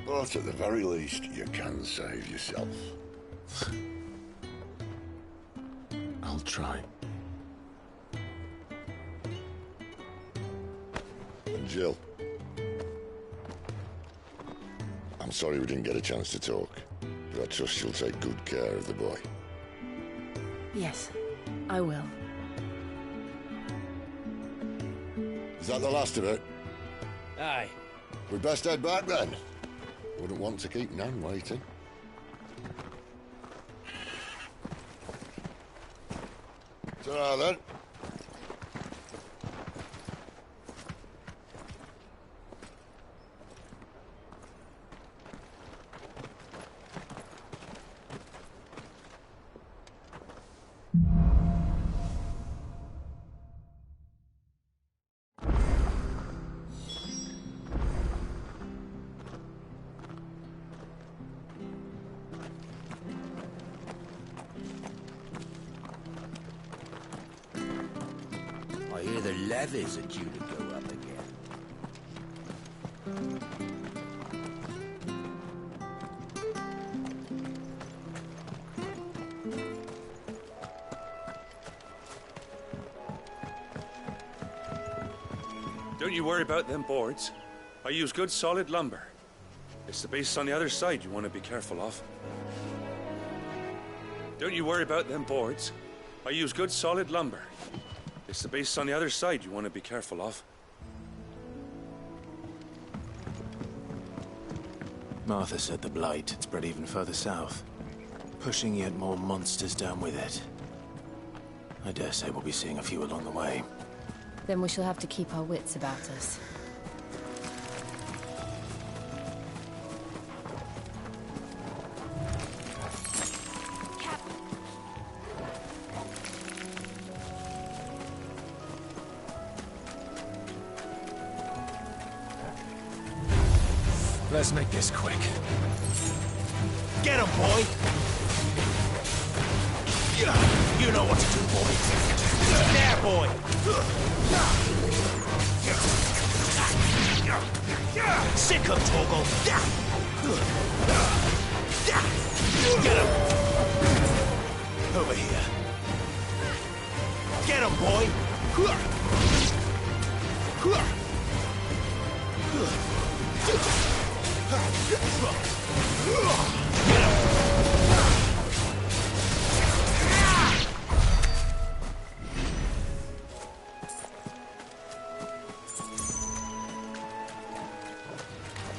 but at the very least, you can save yourself. I'll try. And Jill, I'm sorry we didn't get a chance to talk, but I trust you'll take good care of the boy. Yes, I will. Is that the last of it? Aye. We'd best head back then. Wouldn't want to keep Nan waiting. Ta-ra then. I hear the levies are due to go up again. Don't you worry about them boards. I use good solid lumber. It's the beasts on the other side you want to be careful of. Don't you worry about them boards. I use good solid lumber. It's the beasts on the other side you want to be careful of. Martha said the blight had spread even further south, pushing yet more monsters down with it. I dare say we'll be seeing a few along the way. Then we shall have to keep our wits about us. Let's make this quick. Get him, boy! You know what to do, boy. There, boy! Sick him, Torgal! Get him! Over here. Get him, boy!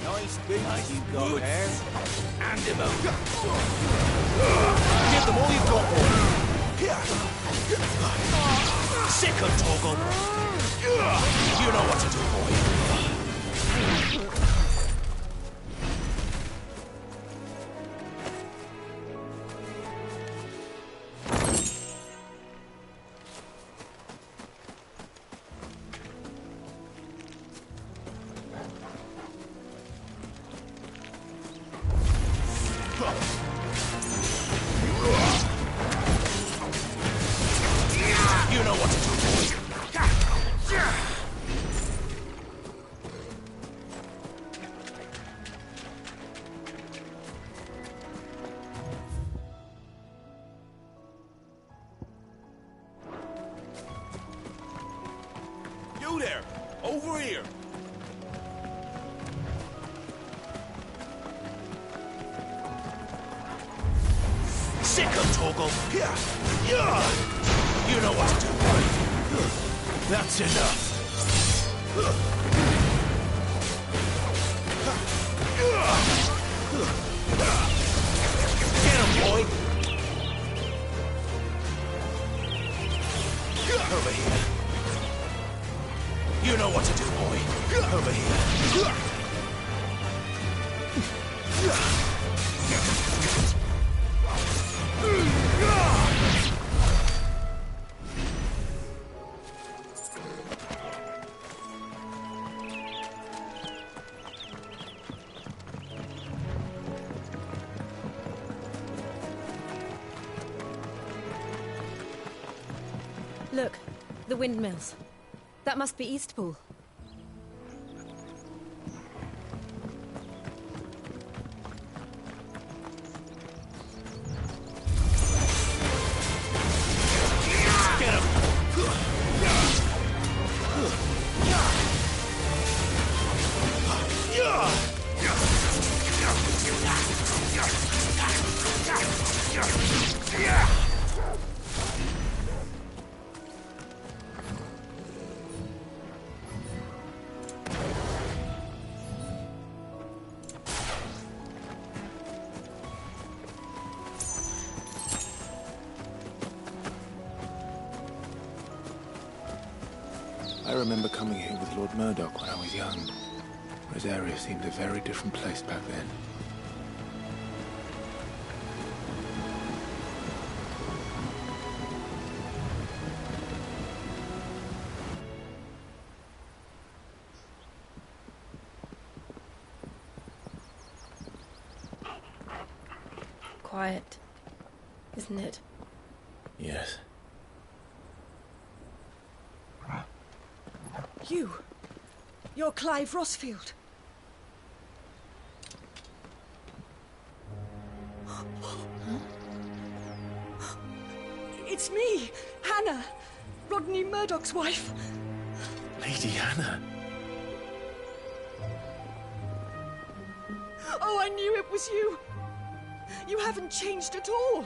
Nice boots you got there. Hand him over. Give them all you've got, boy. Sick of Torgal. You know what to do, boy. You know what to do, boy. You there, over here. Sick of Torgal. You know what to do, boy. That's enough. Get him, boy. boy. Over here. Look, the windmills. That must be Eastpool. I remember coming here with Lord Murdoch when I was young. Rosaria seemed a very different place back then. Quiet, isn't it? Yes. You're Clive Rossfield. It's me, Hannah, Rodney Murdoch's wife. Lady Hannah. Oh, I knew it was you. You haven't changed at all.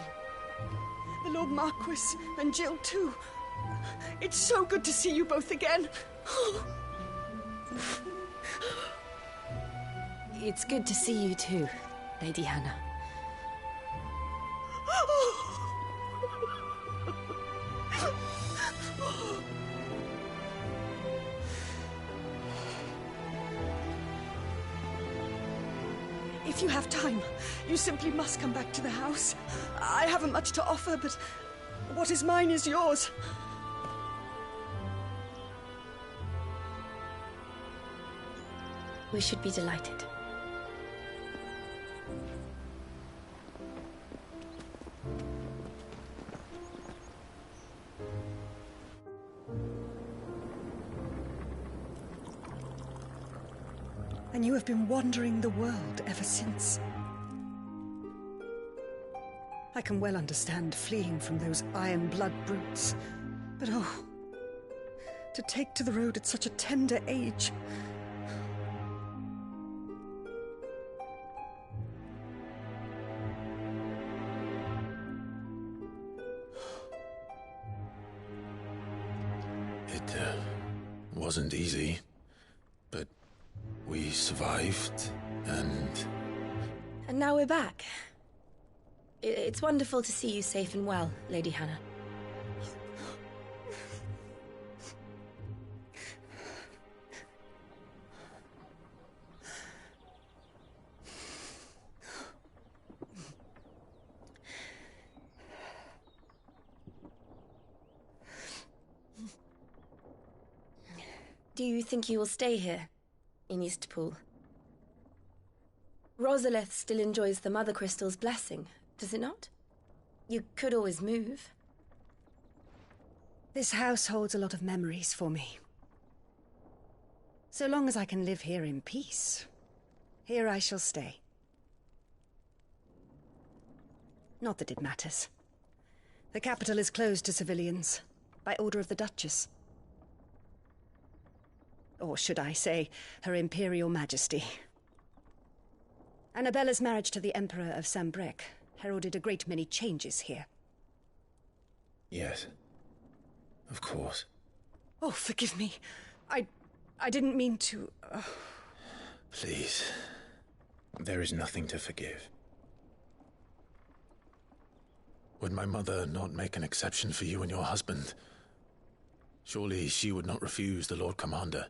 The Lord Marquis and Jill too. It's so good to see you both again. It's good to see you too, Lady Hannah. If you have time, you simply must come back to the house. I haven't much to offer, but what is mine is yours. We should be delighted. And you have been wandering the world ever since. I can well understand fleeing from those iron blood brutes, but oh, to take to the road at such a tender age. It wasn't easy, but we survived, and now we're back. It's wonderful to see you safe and well, Lady Hannah. Do you think you will stay here, in Eastpool? Rosalith still enjoys the Mother Crystal's blessing, does it not? You could always move. This house holds a lot of memories for me. So long as I can live here in peace, here I shall stay. Not that it matters. The capital is closed to civilians, by order of the Duchess. Or should I say, Her Imperial Majesty. Annabella's marriage to the Emperor of Sambrec heralded a great many changes here. yes, of course. Oh, forgive me. I didn't mean to... Please, there is nothing to forgive. Would my mother not make an exception for you and your husband? Surely she would not refuse the Lord Commander.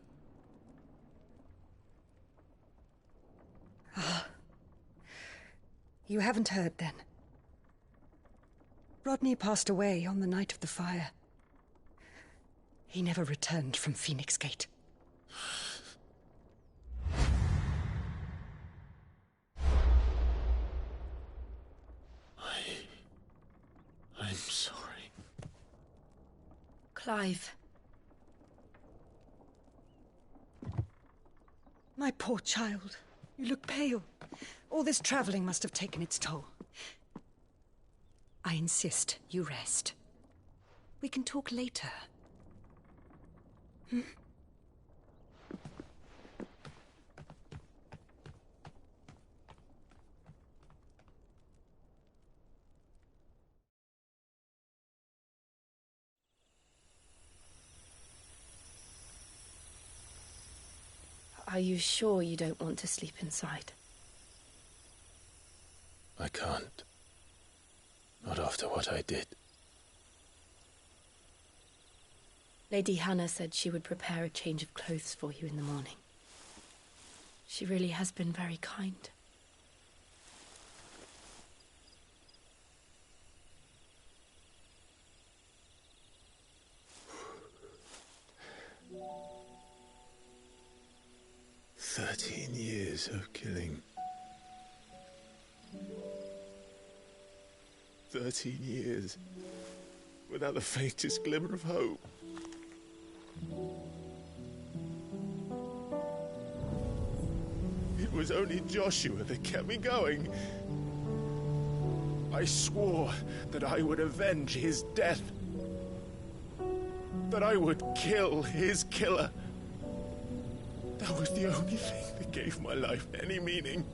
You haven't heard, then. Rodney passed away on the night of the fire. He never returned from Phoenix Gate. I'm sorry. Clive. My poor child. You look pale. All this traveling must have taken its toll. I insist you rest. We can talk later. Hmm? Are you sure you don't want to sleep inside? I can't. Not after what I did. Lady Hannah said she would prepare a change of clothes for you in the morning. She really has been very kind. Years of killing. 13 years without the faintest glimmer of hope. It was only Joshua that kept me going. I swore that I would avenge his death. That I would kill his killer. That was the only thing that gave my life any meaning.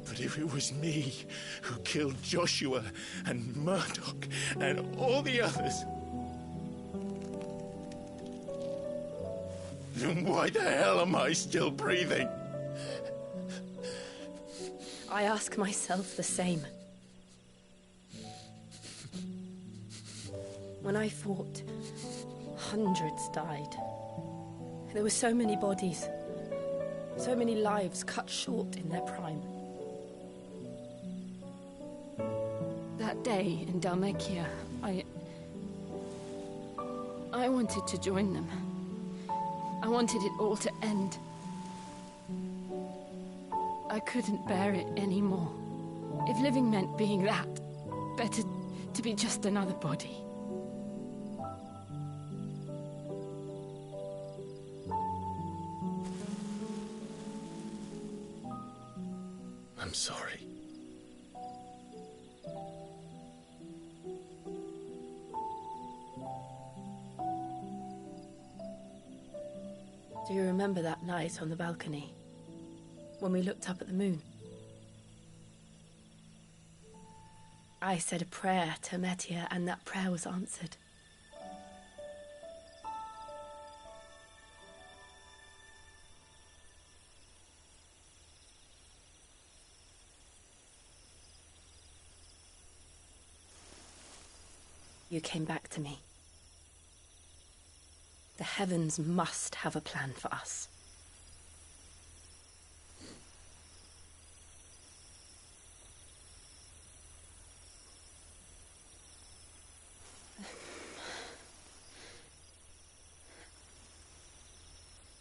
But if it was me who killed Joshua and Murdoch and all the others, then why the hell am I still breathing? I ask myself the same. When I fought, hundreds died. There were so many bodies, so many lives cut short in their prime. That day in Dalmekia, I wanted to join them. I wanted it all to end. I couldn't bear it anymore. If living meant being that, better to be just another body. I'm sorry. Do you remember that night on the balcony, when we looked up at the moon? I said a prayer to Metia, and that prayer was answered. You came back to me. The heavens must have a plan for us.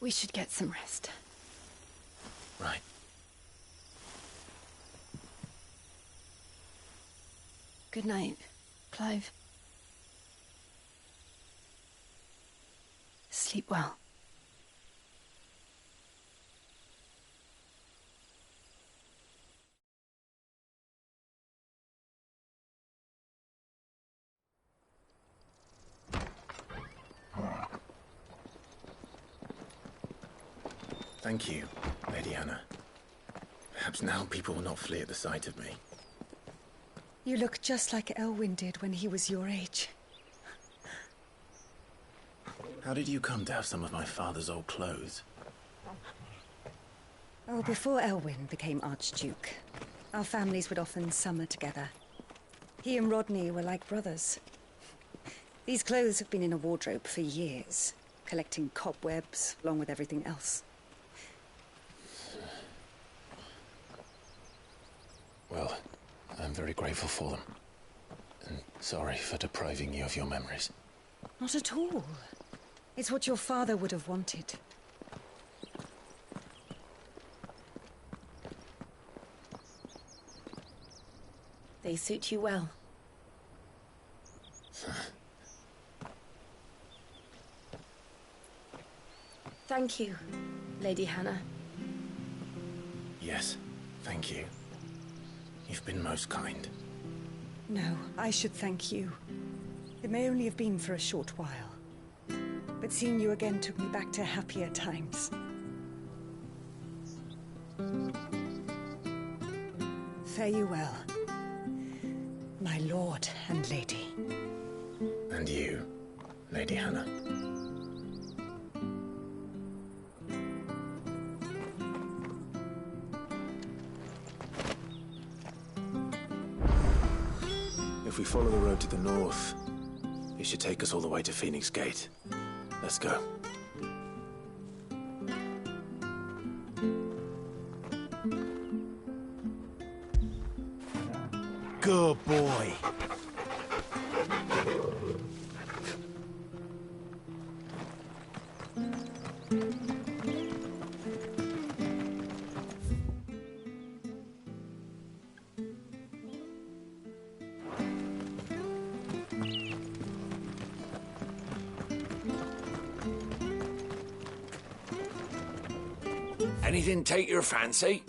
We should get some rest. Right. Good night, Clive. Sleep well. Thank you, Lady Hannah. Perhaps now people will not flee at the sight of me. You look just like Elwyn did when he was your age. How did you come to have some of my father's old clothes? Oh, before Elwyn became Archduke, our families would often summer together. He and Rodney were like brothers. These clothes have been in a wardrobe for years, collecting cobwebs along with everything else. Well, I'm very grateful for them. And sorry for depriving you of your memories. Not at all. It's what your father would have wanted. They suit you well. Thank you, Lady Hannah. Yes, thank you. You've been most kind. No, I should thank you. It may only have been for a short while, but seeing you again took me back to happier times. Fare you well, my lord and lady. And you, Lady Hannah. If we follow the road to the north, it should take us all the way to Phoenix Gate. Let's go. Good boy. Anything take your fancy?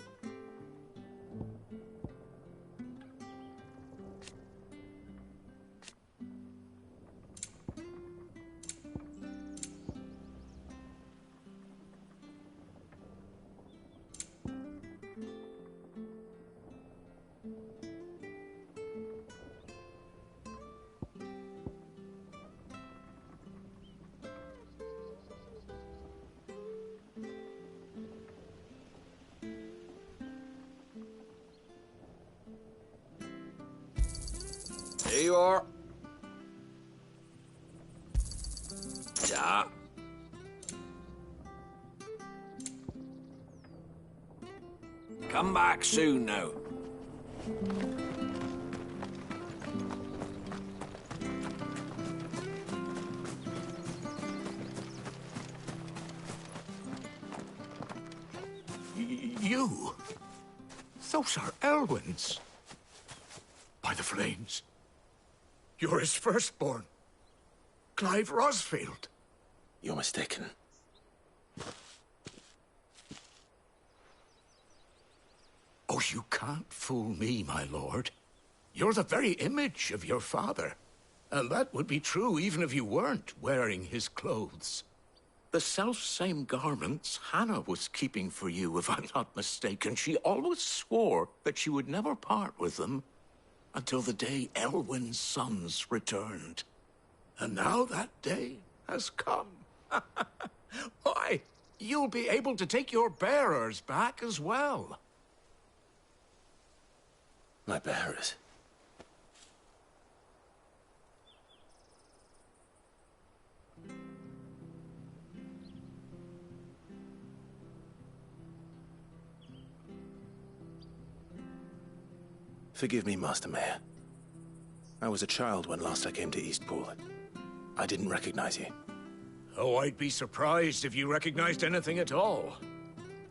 Here you are. Yeah. Come back soon now. You? Those are Elwyn's. By the flames. You're his firstborn. Clive Rosfield. You're mistaken. Oh, you can't fool me, my lord. You're the very image of your father. And that would be true even if you weren't wearing his clothes. The self-same garments Hannah was keeping for you, if I'm not mistaken. She always swore that she would never part with them until the day Elwyn's sons returned. And now that day has come. Why, you'll be able to take your bearers back as well. My bearers? Forgive me, Master Mayor. I was a child when last I came to Eastpool. I didn't recognize you. Oh, I'd be surprised if you recognized anything at all.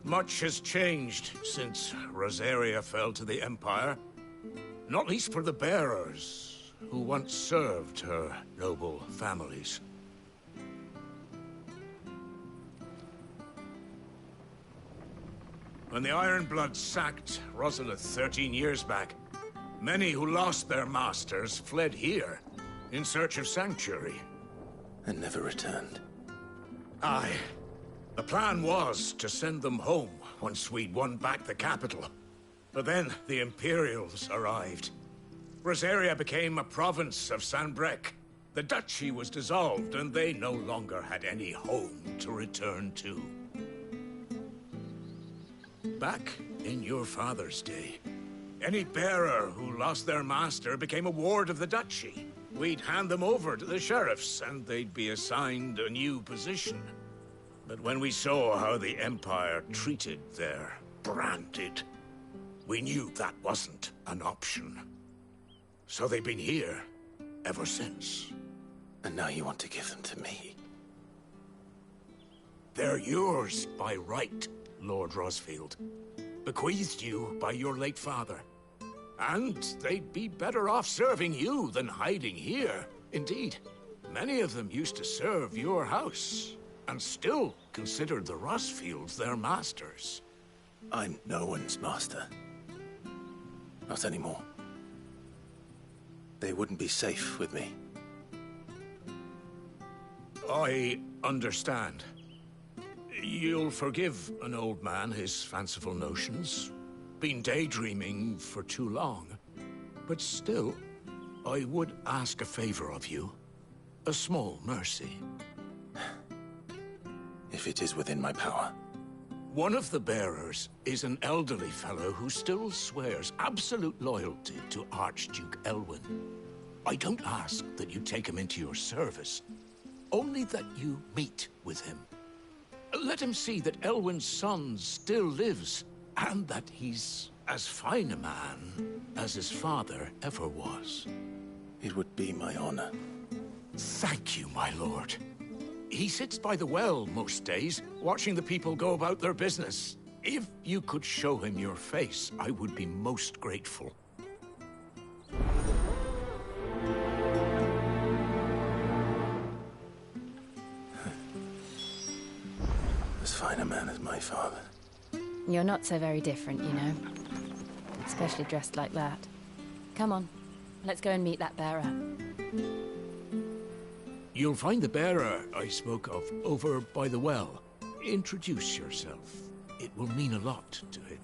Much has changed since Rosaria fell to the Empire. Not least for the bearers, who once served her noble families. When the Ironbloods sacked Rosalith 13 years back, many who lost their masters fled here in search of sanctuary. And never returned. Aye. The plan was to send them home once we'd won back the capital. But then the Imperials arrived. Rosaria became a province of Sanbreque. The duchy was dissolved, and they no longer had any home to return to. Back in your father's day, any bearer who lost their master became a ward of the duchy. We'd hand them over to the sheriffs, and they'd be assigned a new position. But when we saw how the Empire treated their branded We knew that wasn't an option. So they've been here ever since. And now you want to give them to me? They're yours by right, Lord Rosfield. Bequeathed you by your late father. And they'd be better off serving you than hiding here. Indeed, many of them used to serve your house, and still considered the Rosfields their masters. I'm no one's master. Not anymore. They wouldn't be safe with me. I understand. You'll forgive an old man his fanciful notions. Been daydreaming for too long. But still, I would ask a favor of you. A small mercy. If it is within my power. One of the bearers is an elderly fellow who still swears absolute loyalty to Archduke Elwyn. I don't ask that you take him into your service, only that you meet with him. Let him see that Elwyn's son still lives, and that he's as fine a man as his father ever was. It would be my honor. Thank you, my lord. He sits by the well most days, watching the people go about their business. If you could show him your face, I would be most grateful. As fine a man as my father. You're not so very different, you know. Especially dressed like that. Come on, let's go and meet that bearer. You'll find the bearer I spoke of over by the well. Introduce yourself. It will mean a lot to him.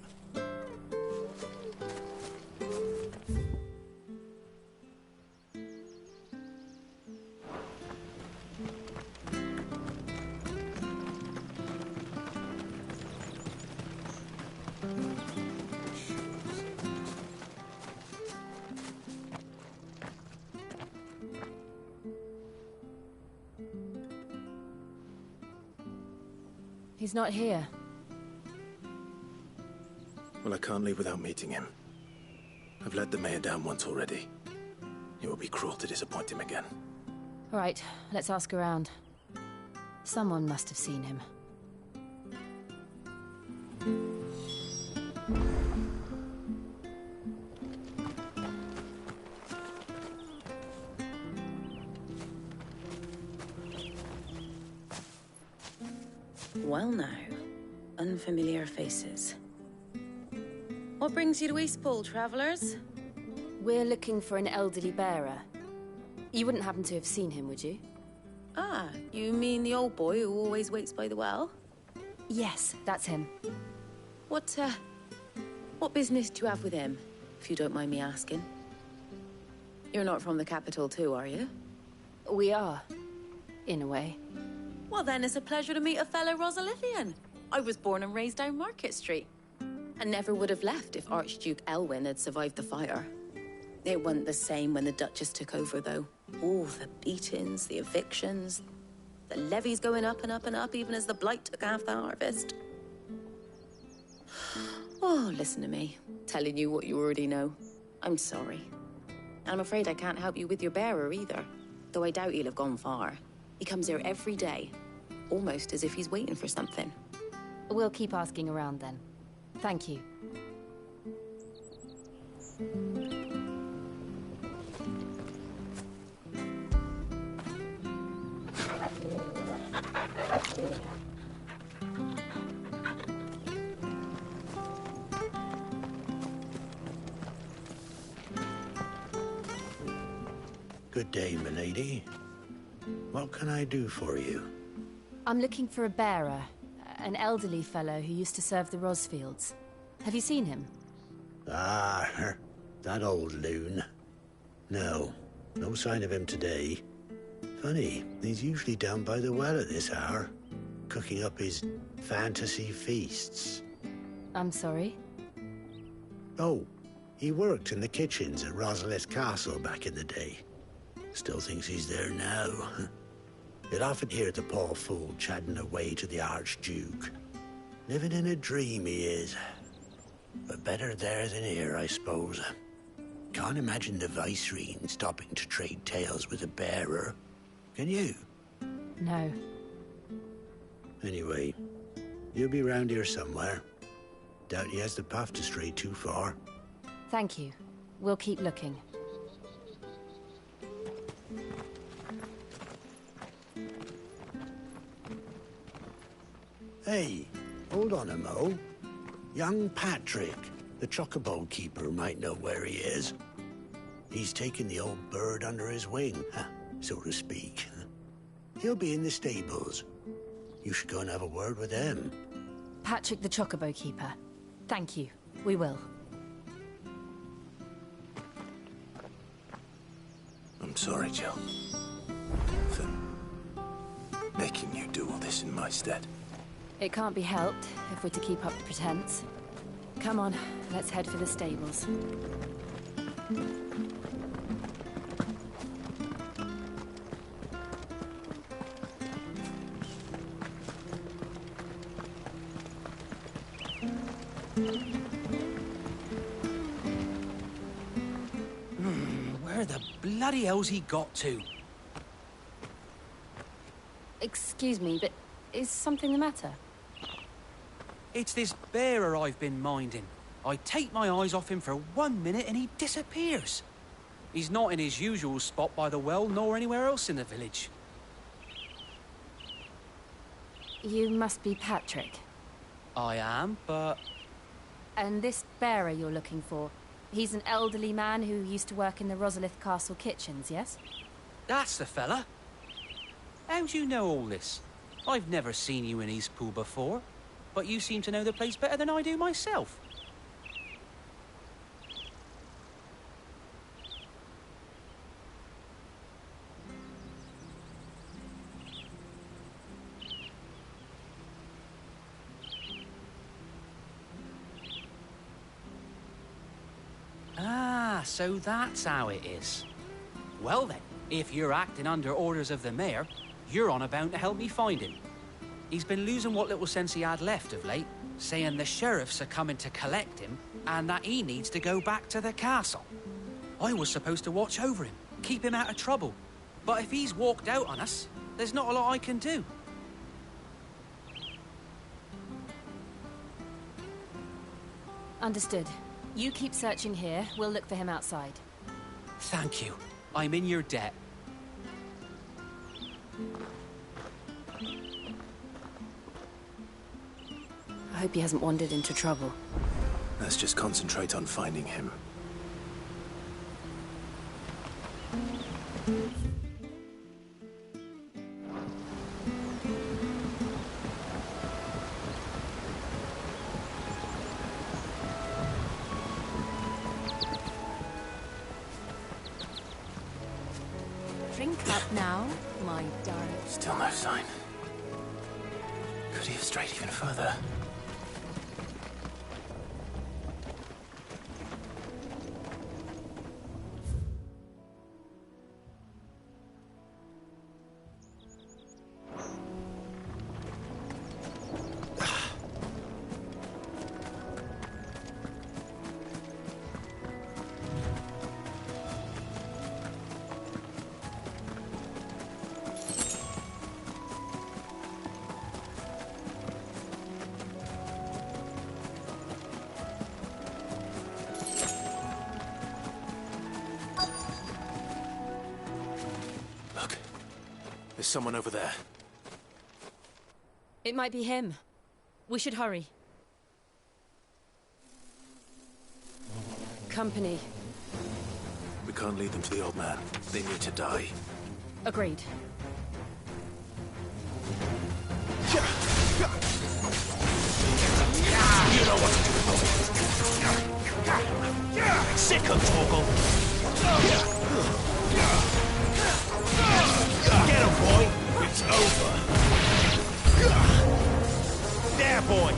He's not here. Well, I can't leave without meeting him. I've let the mayor down once already. It would be cruel to disappoint him again. All right, let's ask around. Someone must have seen him. Well now, unfamiliar faces. What brings you to Eastpool, travellers? We're looking for an elderly bearer. You wouldn't happen to have seen him, would you? Ah, you mean the old boy who always waits by the well? Yes, that's him. What business do you have with him, if you don't mind me asking? You're not from the capital too, are you? We are, in a way. Well then, it's a pleasure to meet a fellow Rosalithian. I was born and raised down Market Street. And never would have left if Archduke Elwyn had survived the fire. It wasn't the same when the Duchess took over, though. Oh, the beatings, the evictions, the levies going up and up and up, even as the blight took half the harvest. Oh, listen to me, telling you what you already know. I'm sorry. And I'm afraid I can't help you with your bearer either, though I doubt he'll have gone far. He comes here every day, almost as if he's waiting for something. We'll keep asking around then. Thank you. Good day, milady. What can I do for you? I'm looking for a bearer. An elderly fellow who used to serve the Rosfields. Have you seen him? Ah, that old loon. No sign of him today. Funny, he's usually down by the well at this hour, cooking up his fantasy feasts. I'm sorry? Oh, he worked in the kitchens at Rosalith Castle back in the day. Still thinks he's there now. You'll often hear the poor fool chatting away to the Archduke. Living in a dream, he is. But better there than here, I suppose. Can't imagine the Viceroy stopping to trade tales with a bearer. Can you? No. Anyway, he'll be round here somewhere. Doubt he has the path to stray too far. Thank you. We'll keep looking. Hey, hold on a mo. Young Patrick, the chocobo keeper, might know where he is. He's taken the old bird under his wing, so to speak. He'll be in the stables. You should go and have a word with him. Patrick the chocobo keeper. Thank you. We will. I'm sorry, Jill. For making you do all this in my stead. It can't be helped if we're to keep up the pretense. Come on, let's head for the stables. Where the bloody hell's he got to? Excuse me, but is something the matter? It's this bearer I've been minding. I take my eyes off him for 1 minute and he disappears. He's not in his usual spot by the well, nor anywhere else in the village. You must be Patrick. I am, but... And this bearer you're looking for, he's an elderly man who used to work in the Rosalith Castle kitchens, yes? That's the fella. How do you know all this? I've never seen you in Eastpool before, but you seem to know the place better than I do myself. Ah, so that's how it is. Well then, if you're acting under orders of the mayor, you're on about to help me find him. He's been losing what little sense he had left of late, saying the sheriffs are coming to collect him and that he needs to go back to the castle. I was supposed to watch over him, keep him out of trouble. But if he's walked out on us, there's not a lot I can do. Understood. You keep searching here, we'll look for him outside. Thank you. I'm in your debt. I hope he hasn't wandered into trouble. Let's just concentrate on finding him. Drink up now, my darling. Still no sign. Could he have strayed even further? There's someone over there. It might be him. We should hurry. Company. We can't lead them to the old man. They need to die. Agreed. You know what to do. Sick of Torgal. Get him, boy! It's over! There, boy!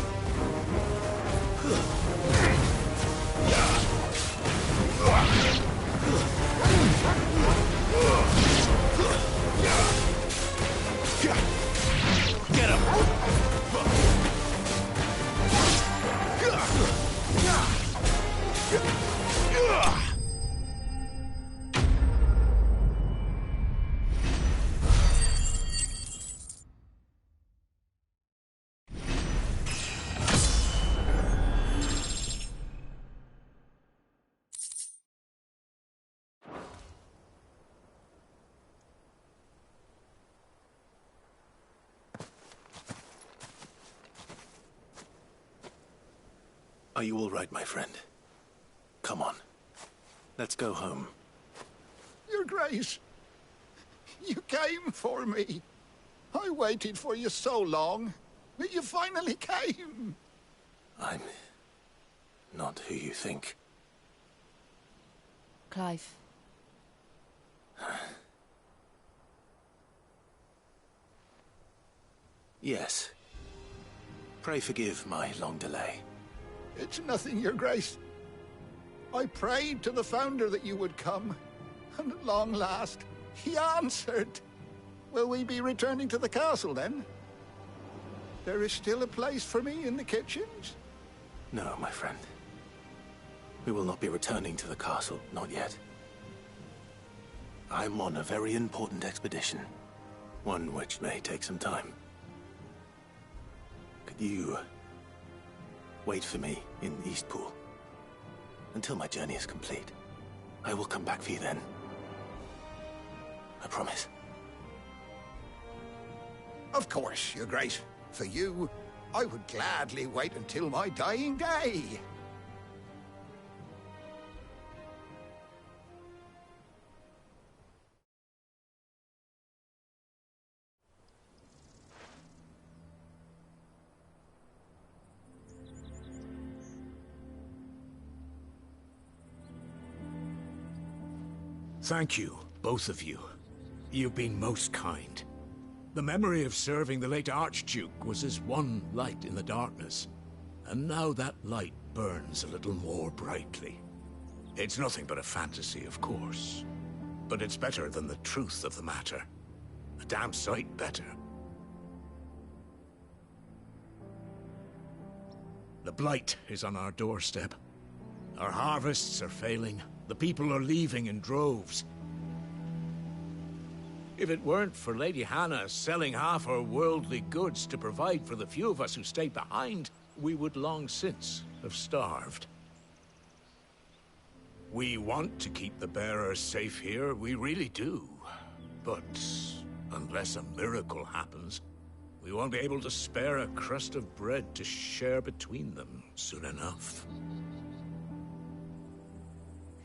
Get him! Are you all right, my friend? Come on. Let's go home. Your Grace, you came for me. I waited for you so long, but you finally came. I'm not who you think. Clive. Yes. Pray forgive my long delay. It's nothing, Your Grace. I prayed to the Founder that you would come, and at long last, he answered. Will we be returning to the castle, then? There is still a place for me in the kitchens? No, my friend. We will not be returning to the castle, not yet. I'm on a very important expedition. One which may take some time. Could you wait for me in Eastpool until my journey is complete? I will come back for you then. I promise. Of course, Your Grace. For you, I would gladly wait until my dying day. Thank you, both of you. You've been most kind. The memory of serving the late Archduke was as one light in the darkness, and now that light burns a little more brightly. It's nothing but a fantasy, of course, but it's better than the truth of the matter. A damn sight better. The blight is on our doorstep. Our harvests are failing. The people are leaving in droves. If it weren't for Lady Hannah selling half her worldly goods to provide for the few of us who stayed behind, we would long since have starved. We want to keep the bearers safe here, we really do. But unless a miracle happens, we won't be able to spare a crust of bread to share between them soon enough.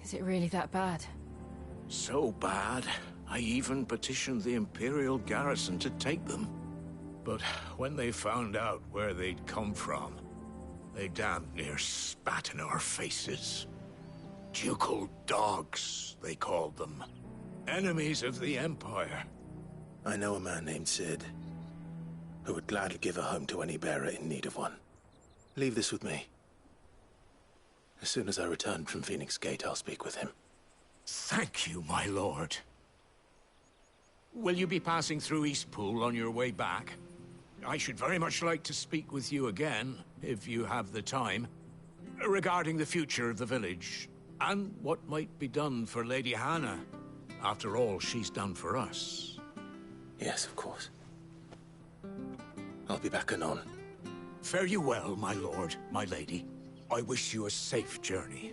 Is it really that bad? So bad, I even petitioned the Imperial garrison to take them. But when they found out where they'd come from, they damn near spat in our faces. Ducal dogs, they called them. Enemies of the Empire. I know a man named Sid, who would gladly give a home to any bearer in need of one. Leave this with me. As soon as I return from Phoenix Gate, I'll speak with him. Thank you, my lord. Will you be passing through Eastpool on your way back? I should very much like to speak with you again, if you have the time, regarding the future of the village, and what might be done for Lady Hannah. After all she's done for us. Yes, of course. I'll be back anon. Fare you well, my lord, my lady. I wish you a safe journey.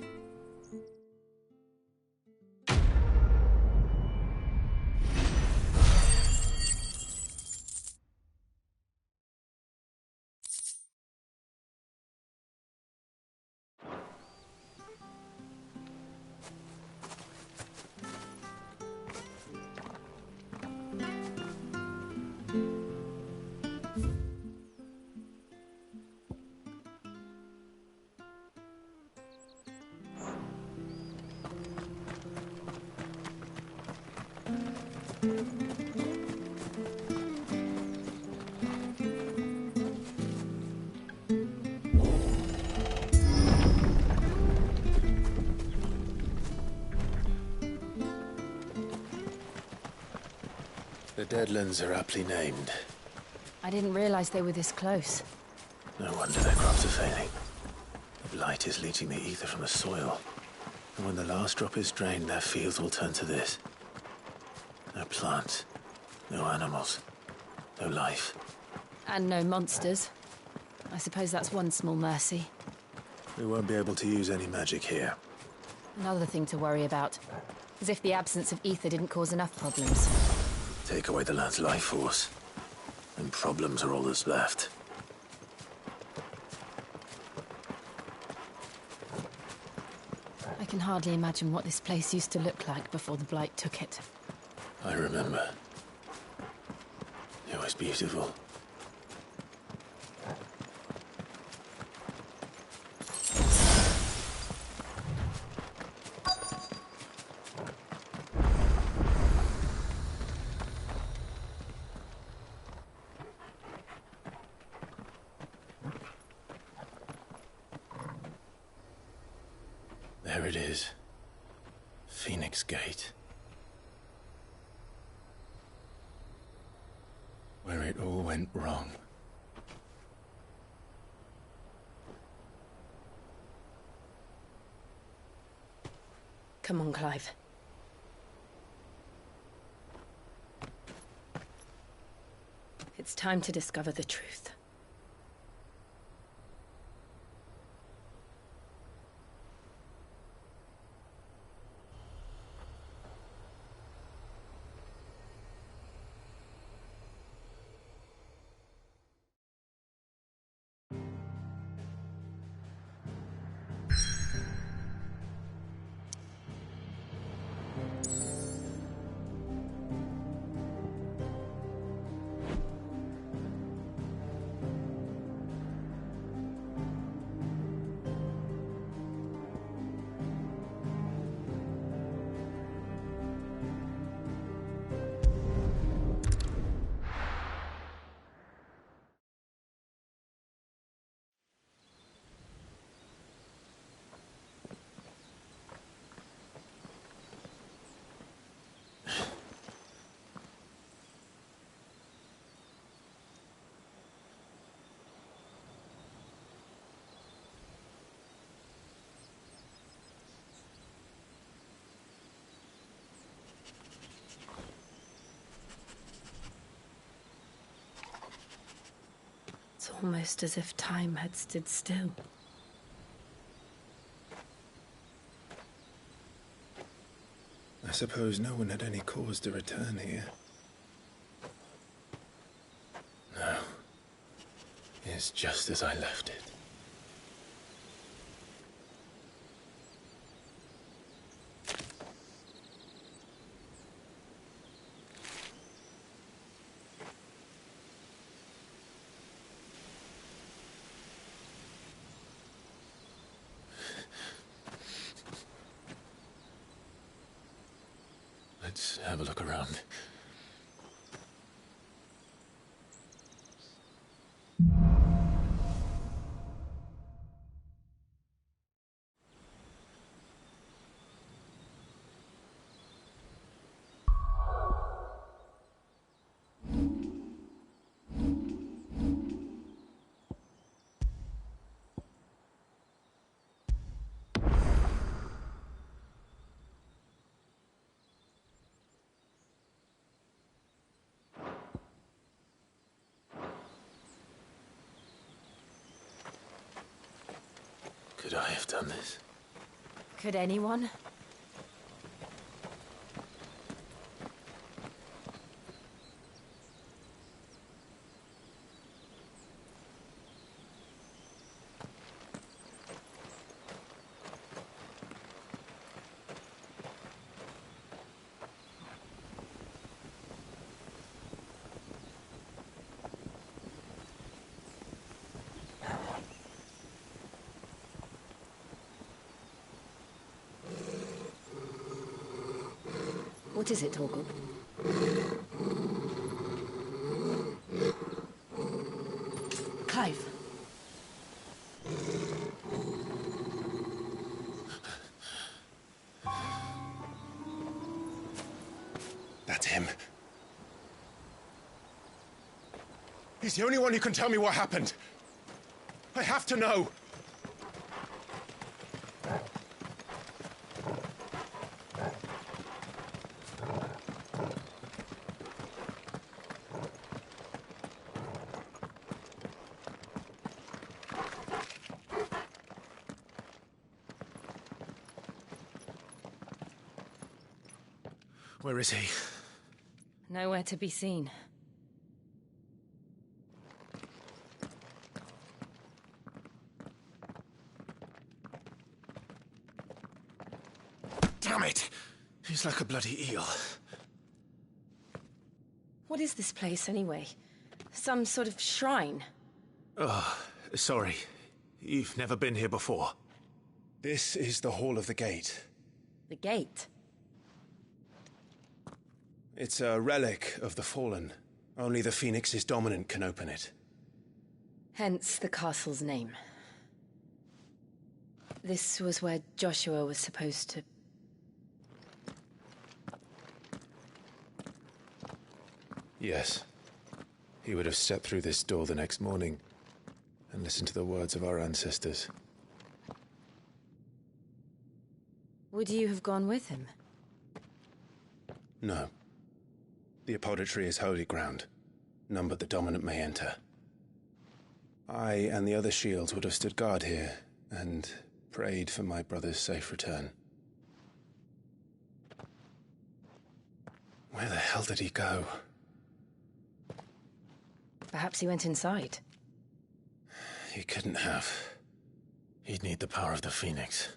The Deadlands are aptly named. I didn't realize they were this close. No wonder their crops are failing. The blight is leaching the ether from the soil. And when the last drop is drained, their fields will turn to this. No plants, no animals, no life. And no monsters. I suppose that's one small mercy. We won't be able to use any magic here. Another thing to worry about. As if the absence of ether didn't cause enough problems. Take away the lad's life force, and problems are all that's left. I can hardly imagine what this place used to look like before the Blight took it. I remember. It was beautiful. There it is. Phoenix Gate. Where it all went wrong. Come on, Clive. It's time to discover the truth. It's almost as if time had stood still. I suppose no one had any cause to return here. No. It's just as I left it. Let's have a look around. Could I have done this? Could anyone? What is it, Torgal? Clive. That's him. He's the only one who can tell me what happened. I have to know. Where is he? Nowhere to be seen. Damn it! He's like a bloody eel. What is this place, anyway? Some sort of shrine? Oh, sorry. You've never been here before. This is the Hall of the Gate. The gate? It's a relic of the Fallen. Only the Phoenix's dominant can open it. Hence the castle's name. This was where Joshua was supposed to... Yes. He would have stepped through this door the next morning and listened to the words of our ancestors. Would you have gone with him? No. The apodatory is holy ground. None but the dominant may enter. I and the other shields would have stood guard here and prayed for my brother's safe return. Where the hell did he go? Perhaps he went inside. He couldn't have. He'd need the power of the Phoenix.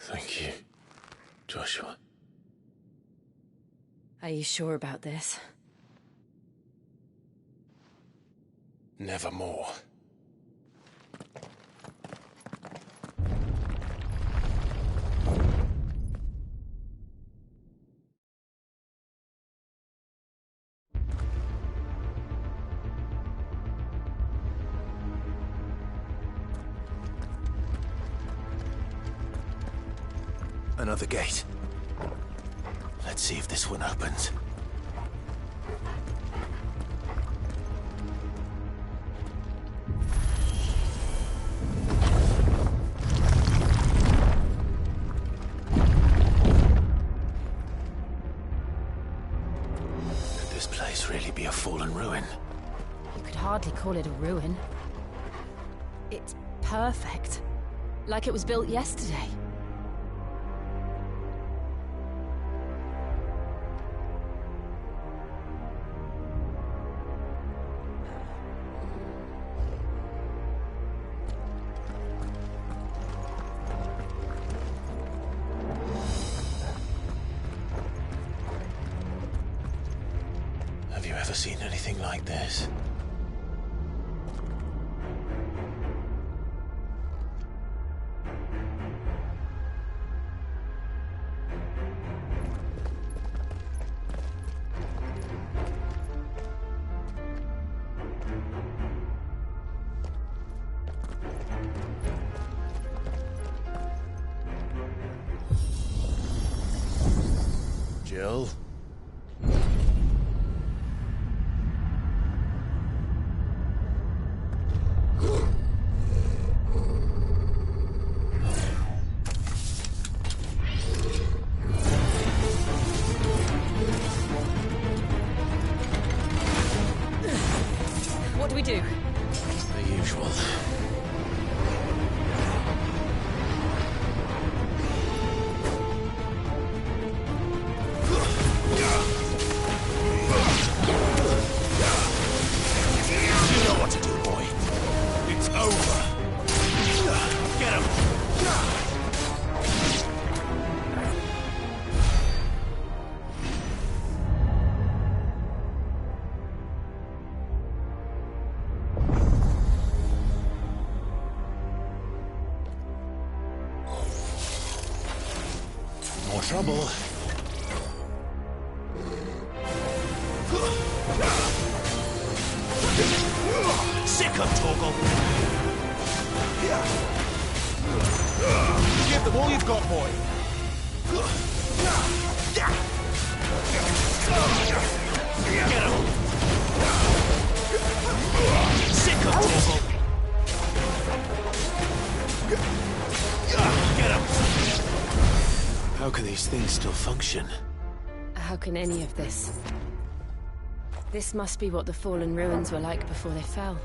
Thank you, Joshua. Are you sure about this? Nevermore. Another gate. Let's see if this one opens. Could this place really be a fallen ruin? You could hardly call it a ruin. It's perfect. Like it was built yesterday. Have you ever seen anything like this? Jill? What do we do? The usual. You know what to do, boy. It's over. Get him. More trouble. Sick of Torgal. Give them all you've got, boy. Get him. Torgal. Get him! How can these things still function? How can any of this? This must be what the fallen ruins were like before they fell.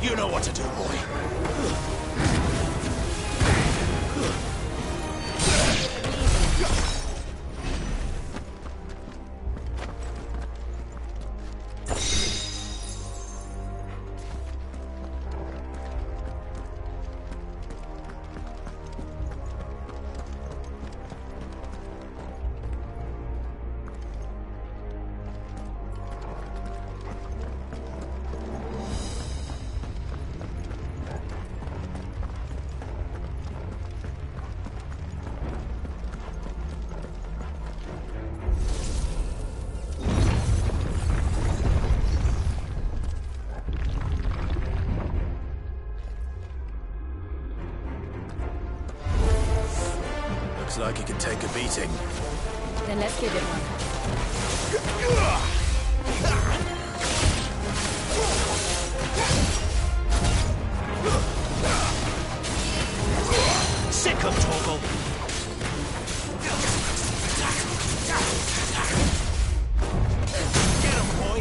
You know what to do, boy. Looks like he can take a beating. Then let's give it one. Sick him, Torgal! Get him, boy!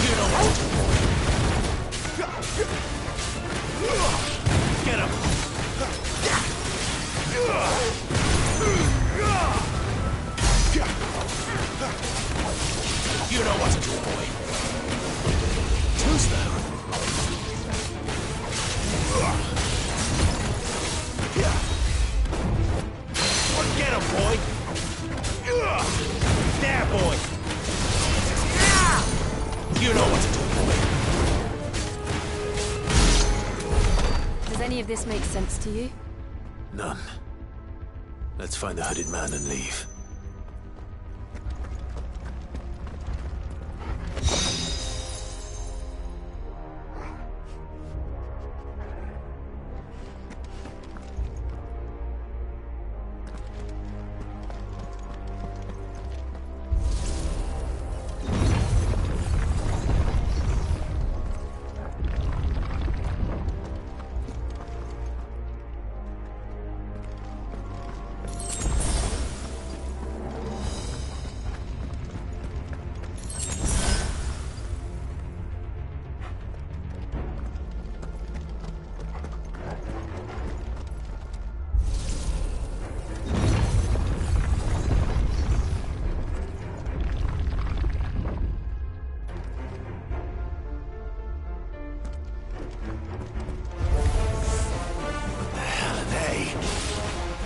You know what to do, boy. Get him! You know what to do, boy. Who's there? Get him, boy! There, boy! You know what to do, boy. Does any of this make sense to you? None. Let's find the hooded man and leave.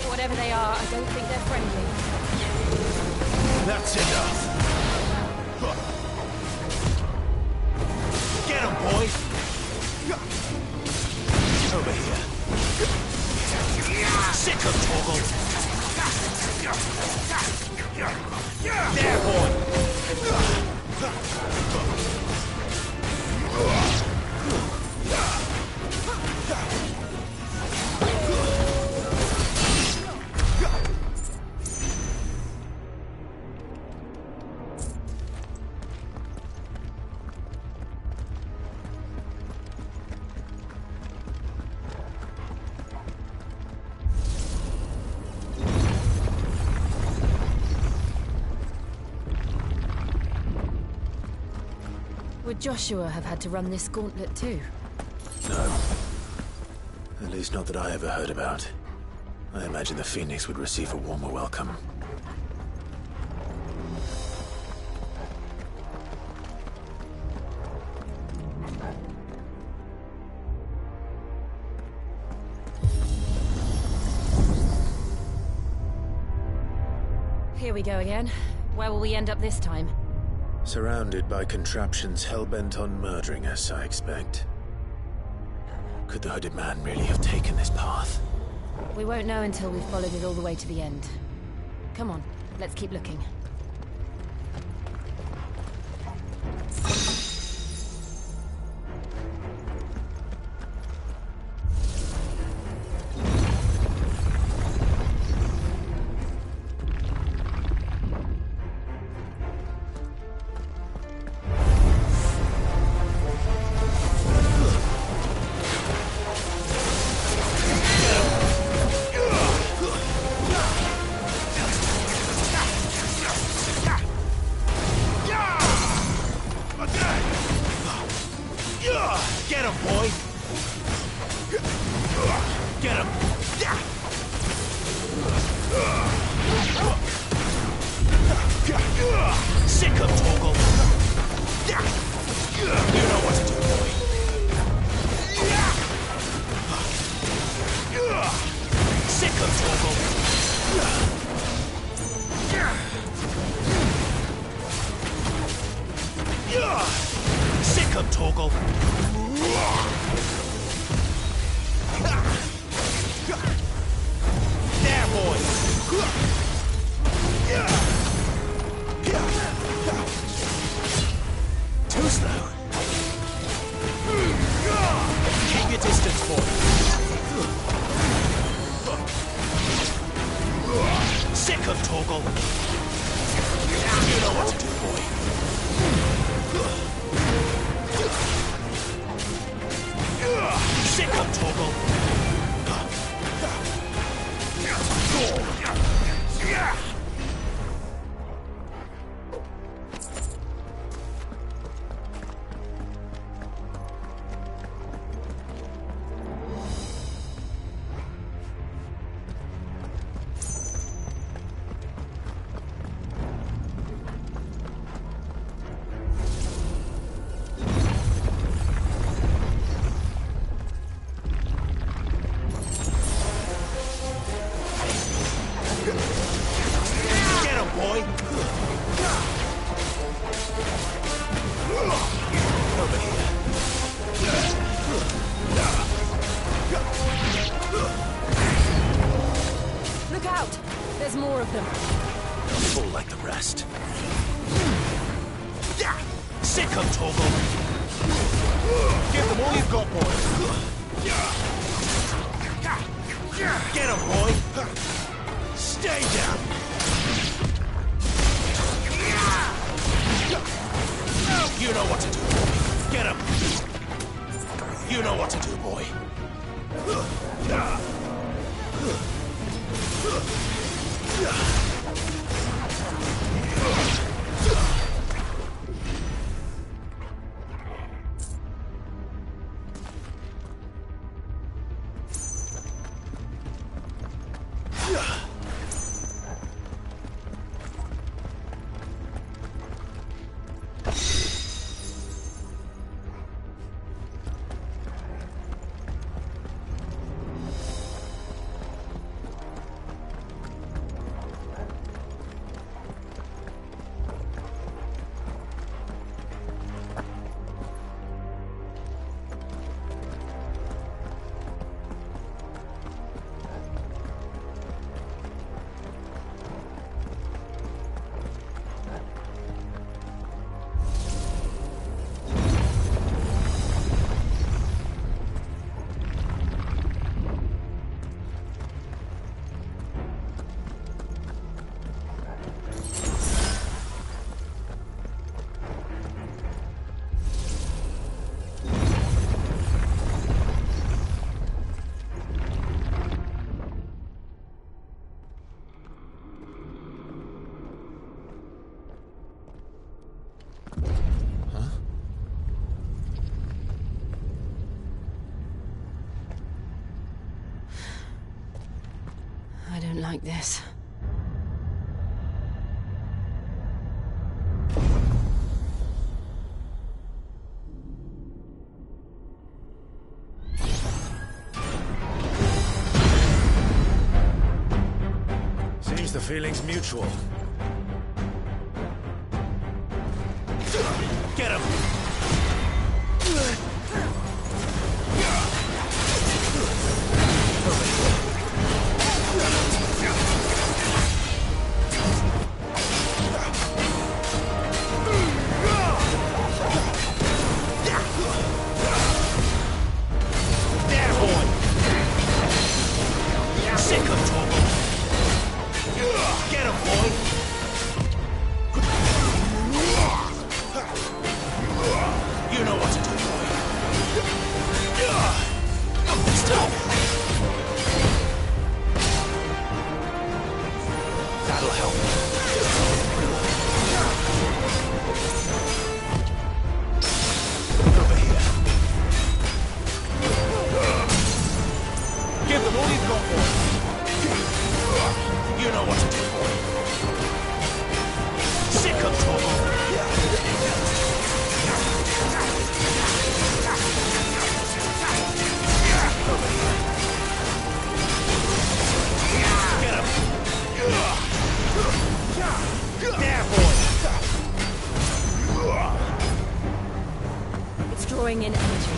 Whatever they are, I don't think they're friendly. That's enough. Get him, boy! Over here. Sick of Torgal! There, boy! Would Joshua have had to run this gauntlet too? No. At least not that I ever heard about. I imagine the Phoenix would receive a warmer welcome. Here we go again. Where will we end up this time? Surrounded by contraptions hell-bent on murdering us, I expect. Could the hooded man really have taken this path? We won't know until we've followed it all the way to the end. Come on, let's keep looking. Get him, boy! Get him! Sick him, Toggle! You know what to do, boy. Sick him, Toggle! Sick him, Toggle! There, boy! Too slow. Keep your distance, boy. Sick of Toggle. You know what to do, boy. Sick of Toggle. Look out! There's more of them. Full like the rest. Sick of Toggle. Give them all you've got, boy. Get him, boy. Stay down. You know what to do, boy. Get him. You know what to do, boy. I don't like this. Seems the feeling's mutual. Get him! There, boy! Sick of trouble! Get him, boy! You know what to do, boy. Stop! That'll help. Over here. Give them all you've got, boy. You know what to do, boy. Sick of trouble. Get him! There, boy! It's drawing in energy.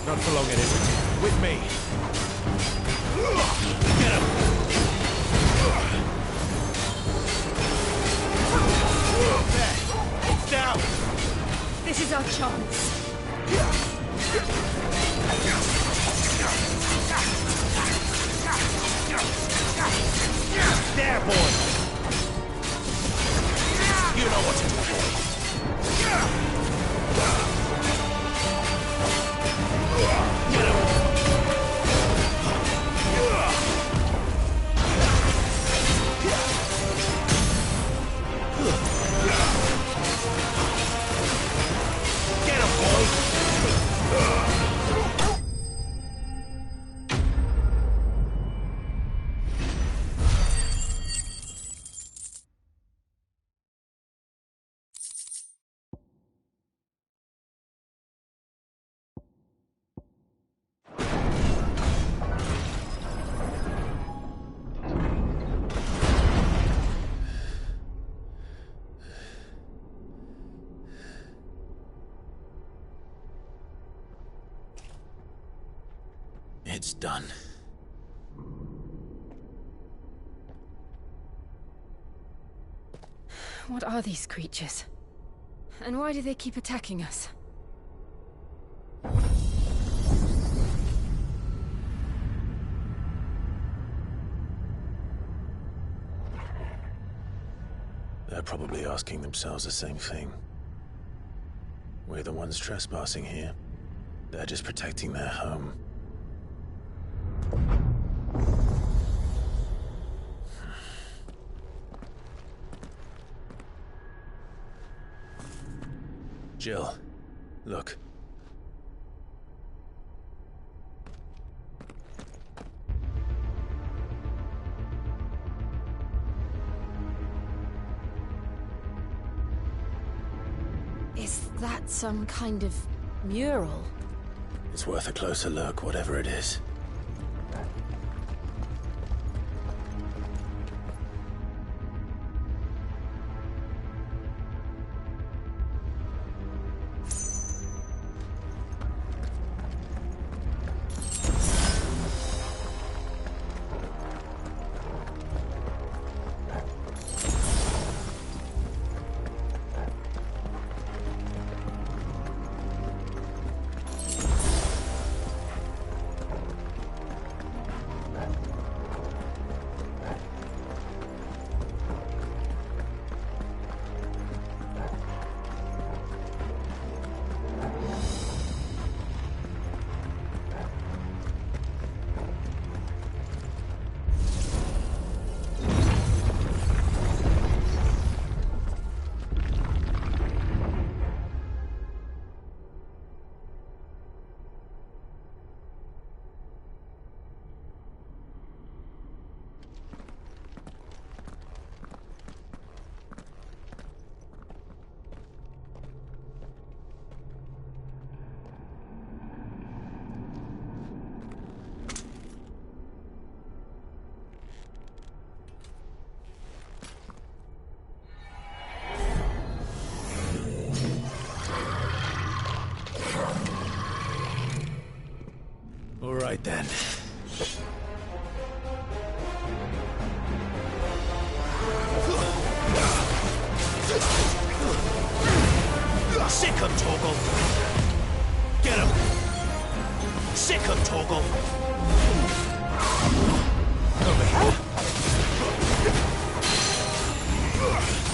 Not for long, it isn't. With me. Get him! There! It's down! This is our chance. There, boy! You know what to do, boy. Get him! Get him, boy! It's done. What are these creatures? And why do they keep attacking us? They're probably asking themselves the same thing. We're the ones trespassing here. They're just protecting their home. Jill, look. Is that some kind of mural? It's worth a closer look, whatever it is. den. Sick him, Torgal! Get him! Sick him, Torgal! Over here!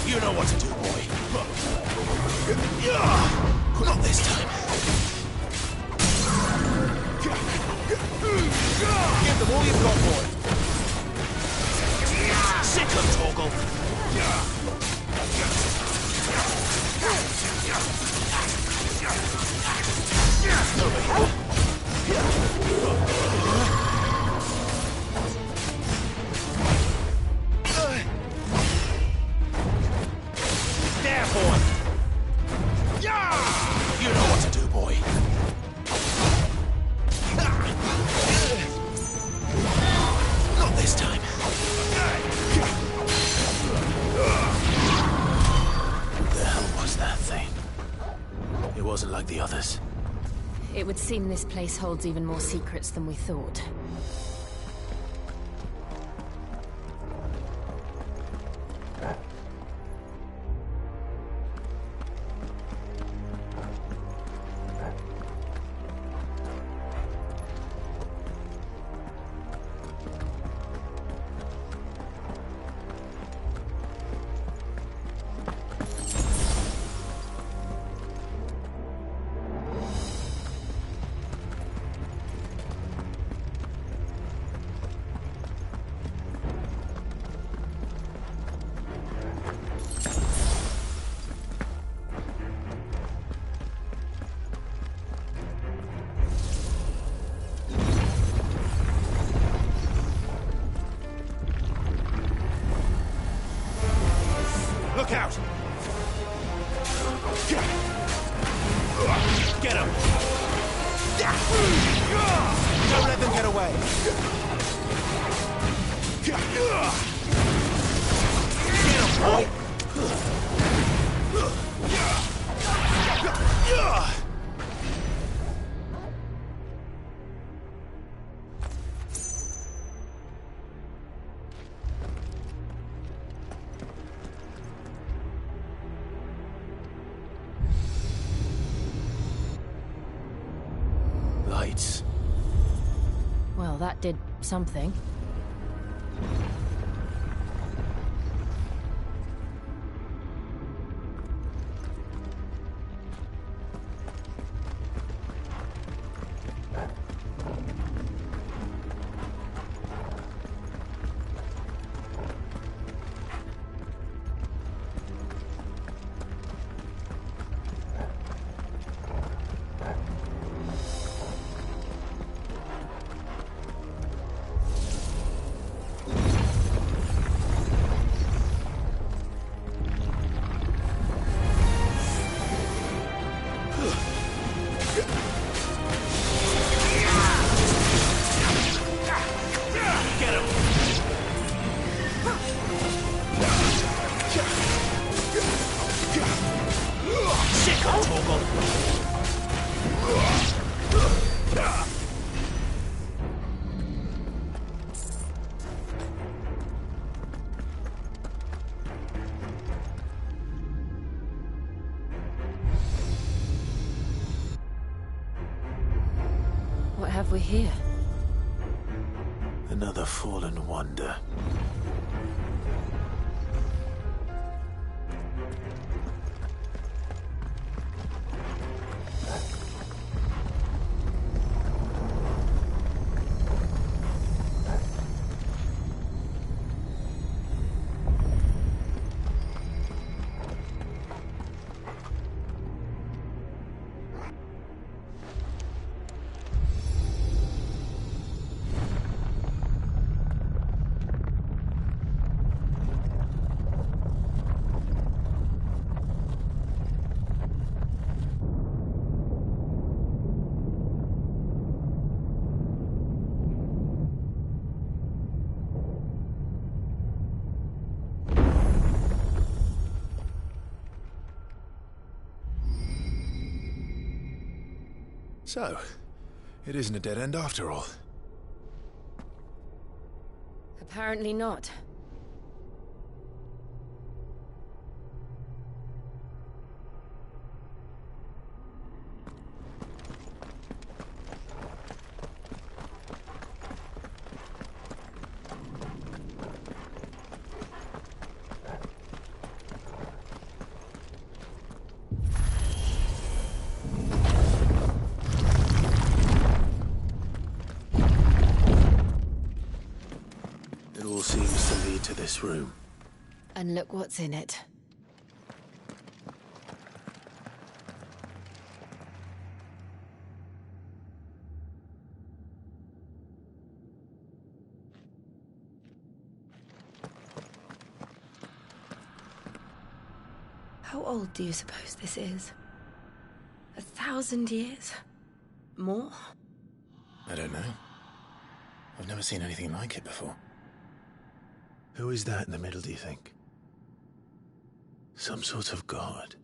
You know what to do, boy. Not this time. Give them all you've got, boy. Sick him, Torgal! There, boy! You know what to do, boy. Not this time. What the hell was that thing? It wasn't like the others. It would seem this place holds even more secrets than we thought. Look out! Get him! Don't let them get away! Get him, boy! Lights. Well, that did something. What have we here? Another fallen wonder. So, it isn't a dead end after all. Apparently not. It all seems to lead to this room. And look what's in it. How old do you suppose this is? 1,000 years? More? I don't know. I've never seen anything like it before. Who is that in the middle, do you think? Some sort of god?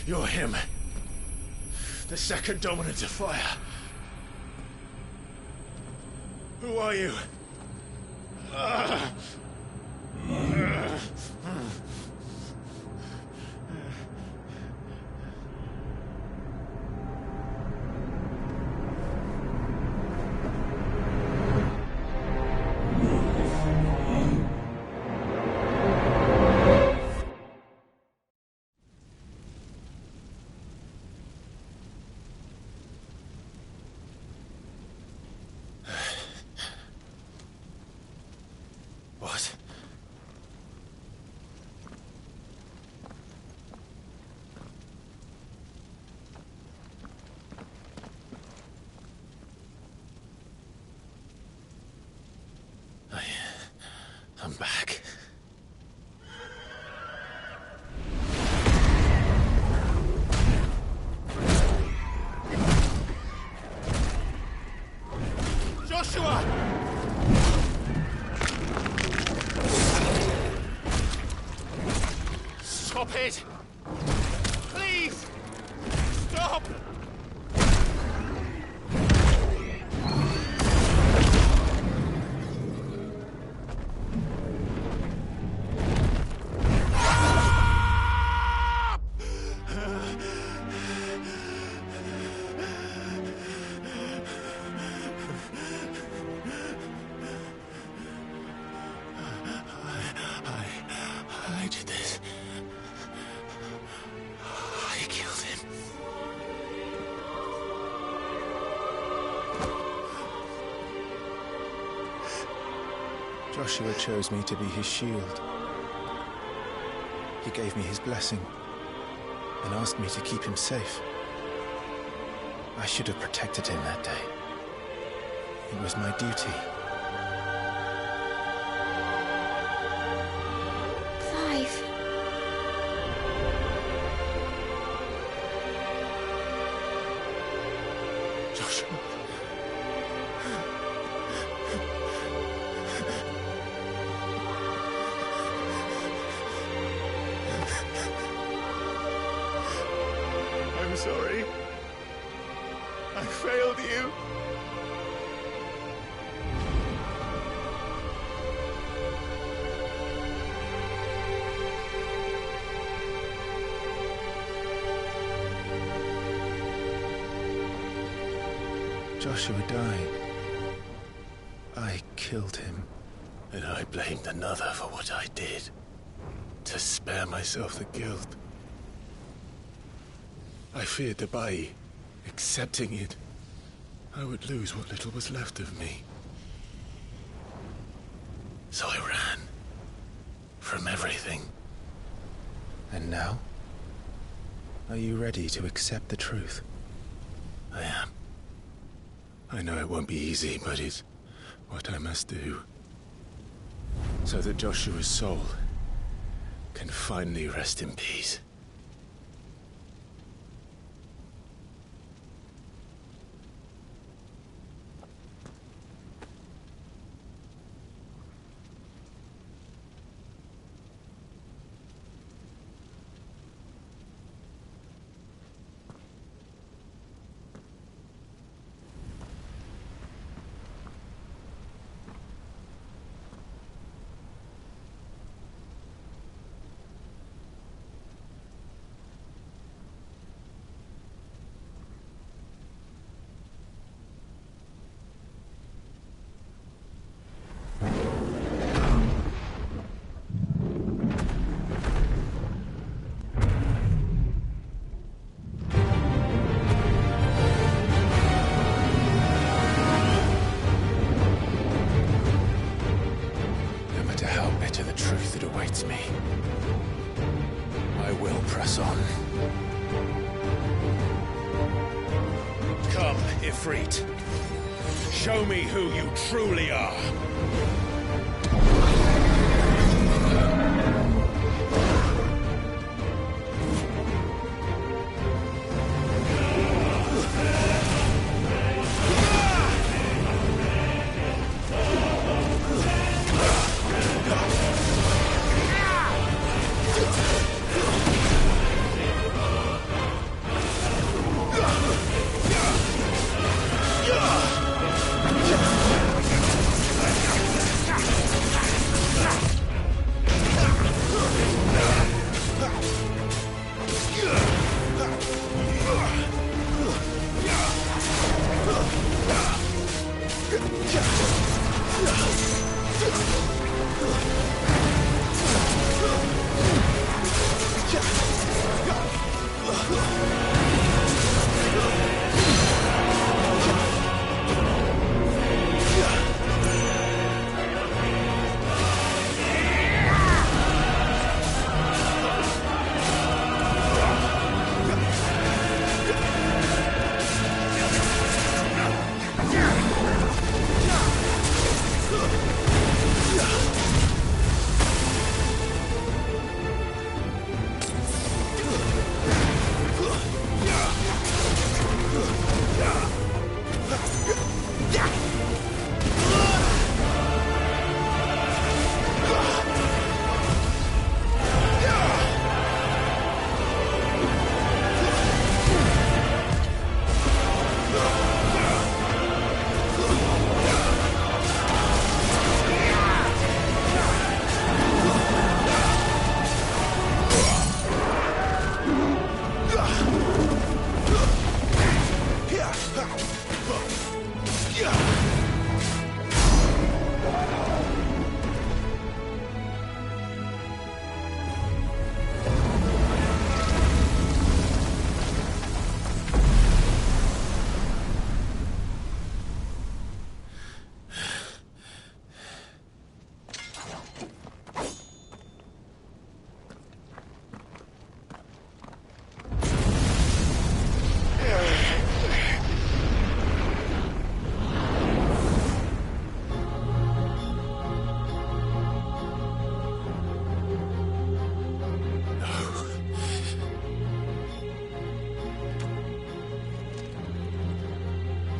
You're him. The second dominant of fire. Who are you? What? I'm back. Joshua! Stop it! Please! Stop! I did this. I killed him. Joshua chose me to be his shield. He gave me his blessing and asked me to keep him safe. I should have protected him that day. It was my duty. Clive. Joshua. I'm sorry. I failed you. Joshua died. I killed him. And I blamed another for what I did. To spare myself the guilt. I feared that by accepting it, I would lose what little was left of me. So I ran. From everything. And now? Are you ready to accept the truth? I am. I know it won't be easy, but it's what I must do. So that Joshua's soul can finally rest in peace. Me. I will press on. Come, Ifrit. Show me who you truly are.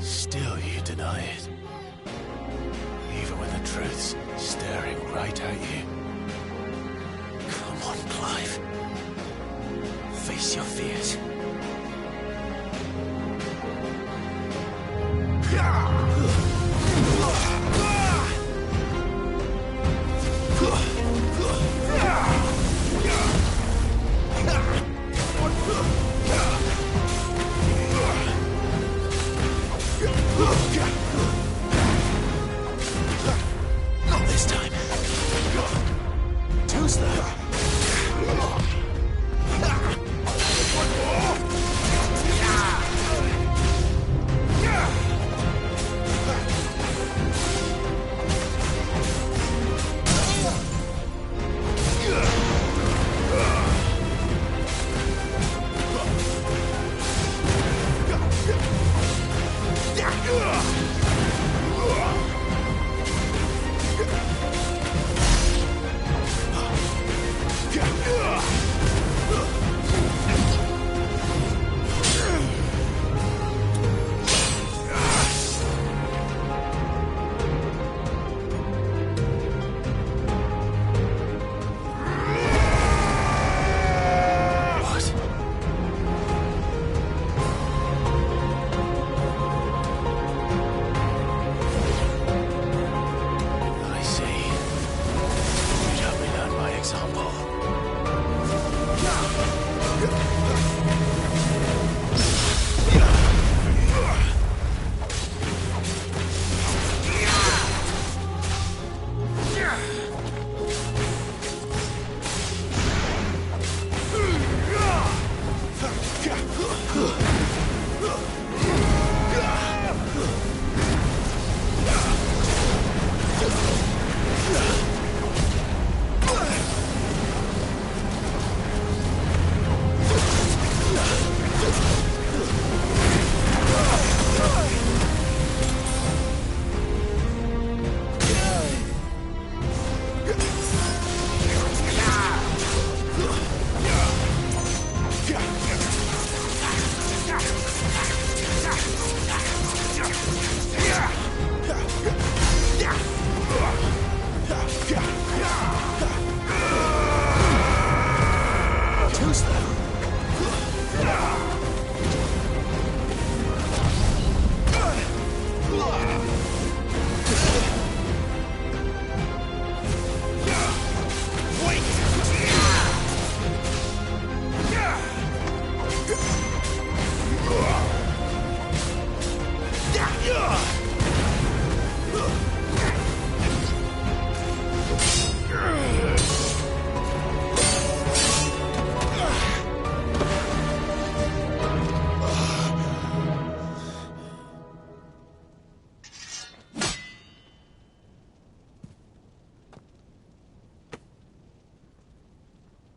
Still you deny it. Even when the truth's staring right at you. Come on, Clive. Face your fears. Not this time. Too slow.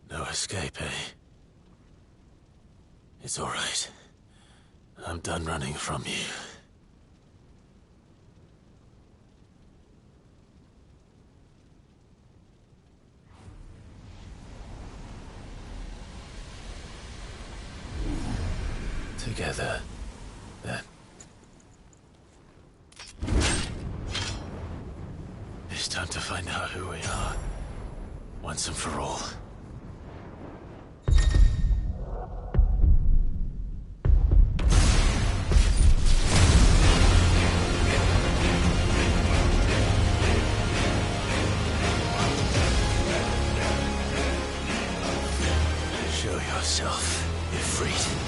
No escape, eh? It's all right. I'm done running from you. Together, then. It's time to find out who we are, once and for all. Show yourself, Ffxvi.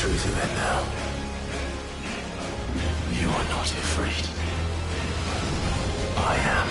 Truth of it now. You are not Ffxvi. I am.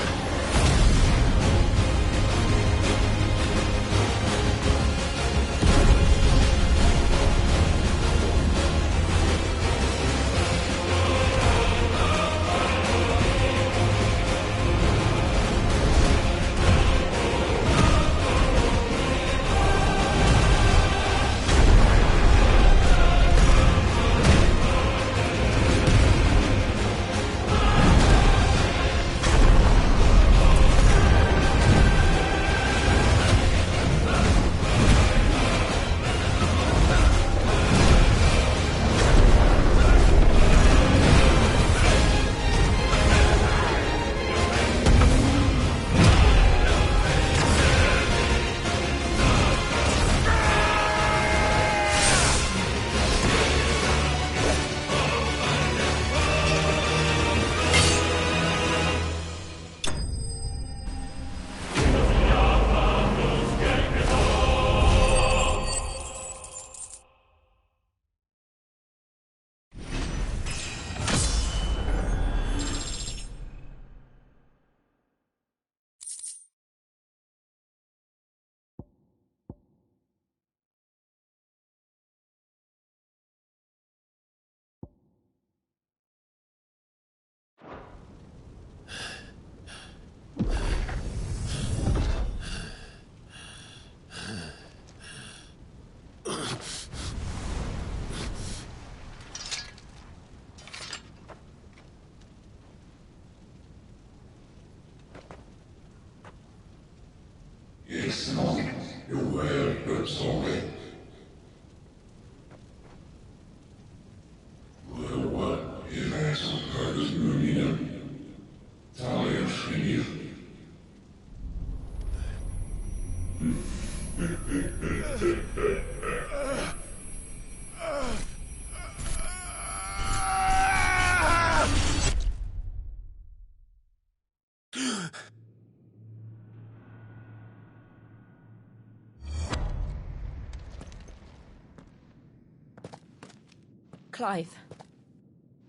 Clive,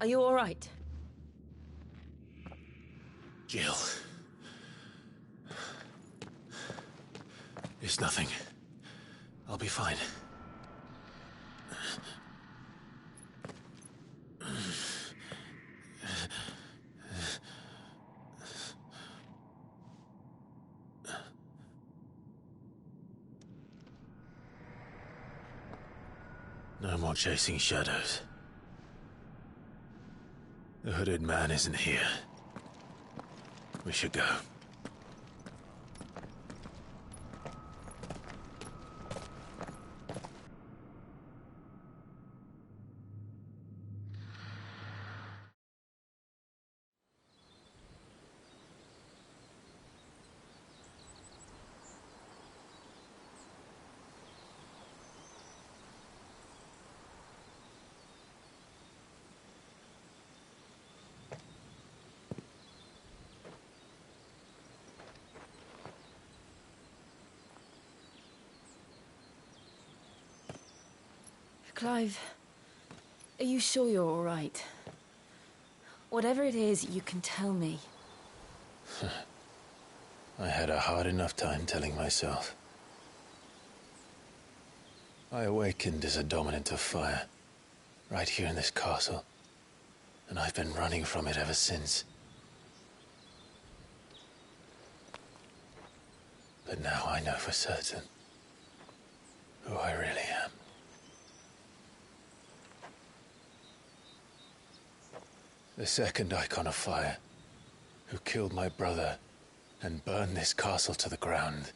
are you all right? Jill. It's nothing. I'll be fine. No more chasing shadows. The hooded man isn't here. We should go. Clive, are you sure you're all right? Whatever it is, you can tell me. I had a hard enough time telling myself. I awakened as a dominant of fire, right here in this castle, and I've been running from it ever since. But now I know for certain who I really am. The second icon of fire, who killed my brother and burned this castle to the ground,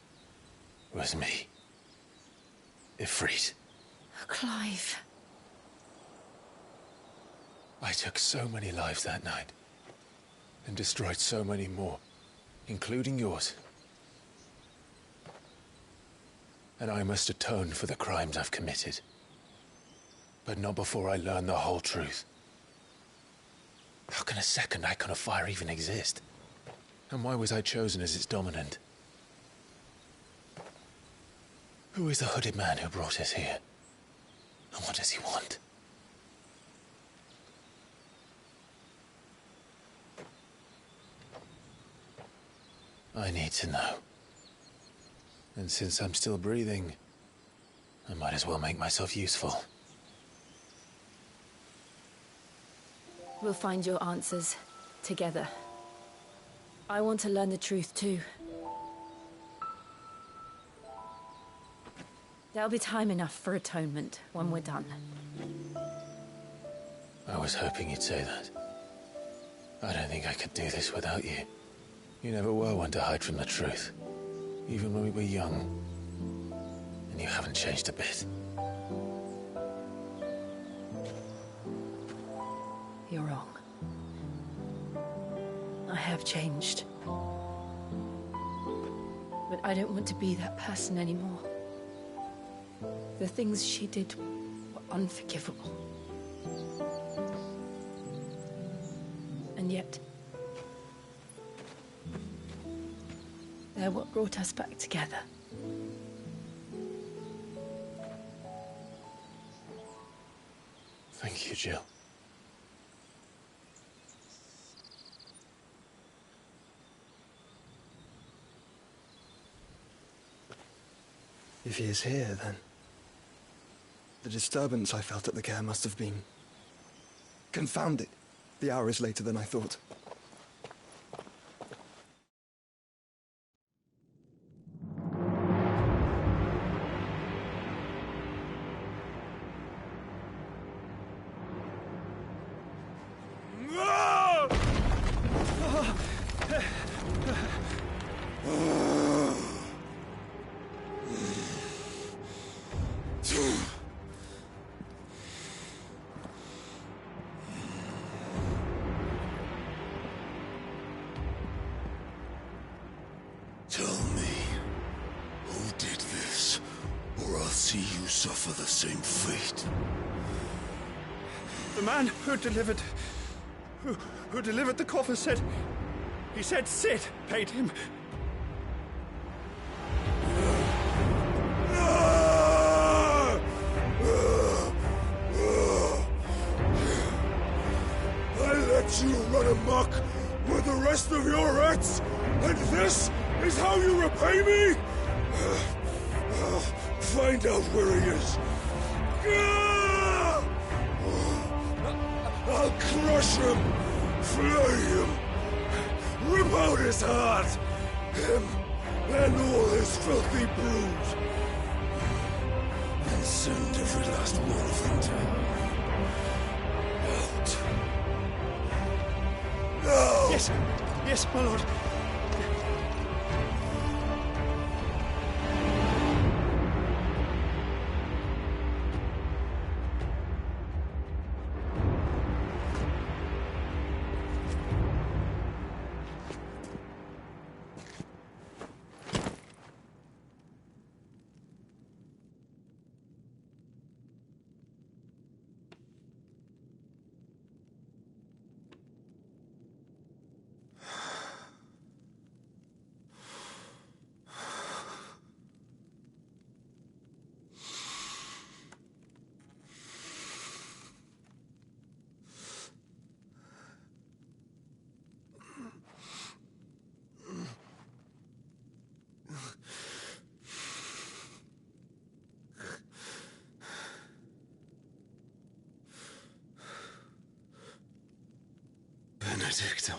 was me. Ffxvi. Clive. I took so many lives that night, and destroyed so many more, including yours. And I must atone for the crimes I've committed. But not before I learn the whole truth. How can a second icon of fire even exist? And why was I chosen as its dominant? Who is the hooded man who brought us here? And what does he want? I need to know. And since I'm still breathing, I might as well make myself useful. We'll find your answers together. I want to learn the truth too. There'll be time enough for atonement when we're done. I was hoping you'd say that. I don't think I could do this without you. You never were one to hide from the truth, even when we were young. And you haven't changed a bit. You're wrong. I have changed. But I don't want to be that person anymore. The things she did were unforgivable. And yet, they're what brought us back together. Thank you, Jill. If he is here, then the disturbance I felt at the care must have been confounded. The hour is later than I thought. see you suffer the same fate. The man who delivered the coffer said... He said Sid paid him. I let you run amok with the rest of your rats, and this is how you repay me? Find out where he is. I'll crush him, flay him, rip out his heart, him and all his filthy brood, and send every last one of them to out. No! Yes, my lord. Benedicta.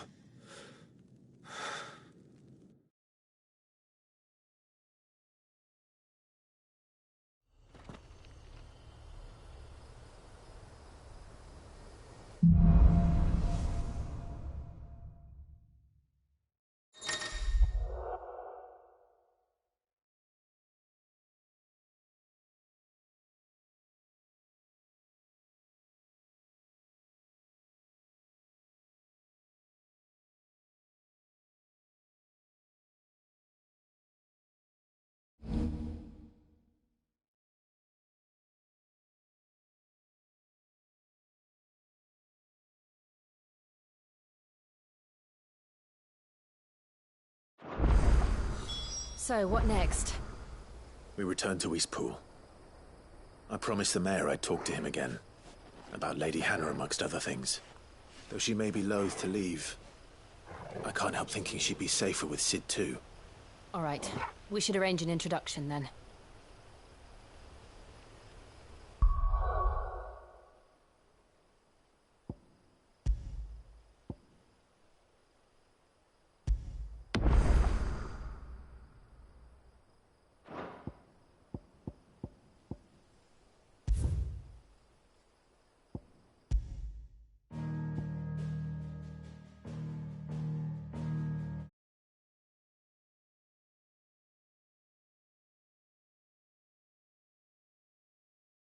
So, what next? We return to Eastpool. I promised the mayor I'd talk to him again. About Lady Hannah, amongst other things. Though she may be loath to leave, I can't help thinking she'd be safer with Sid too. All right. We should arrange an introduction then.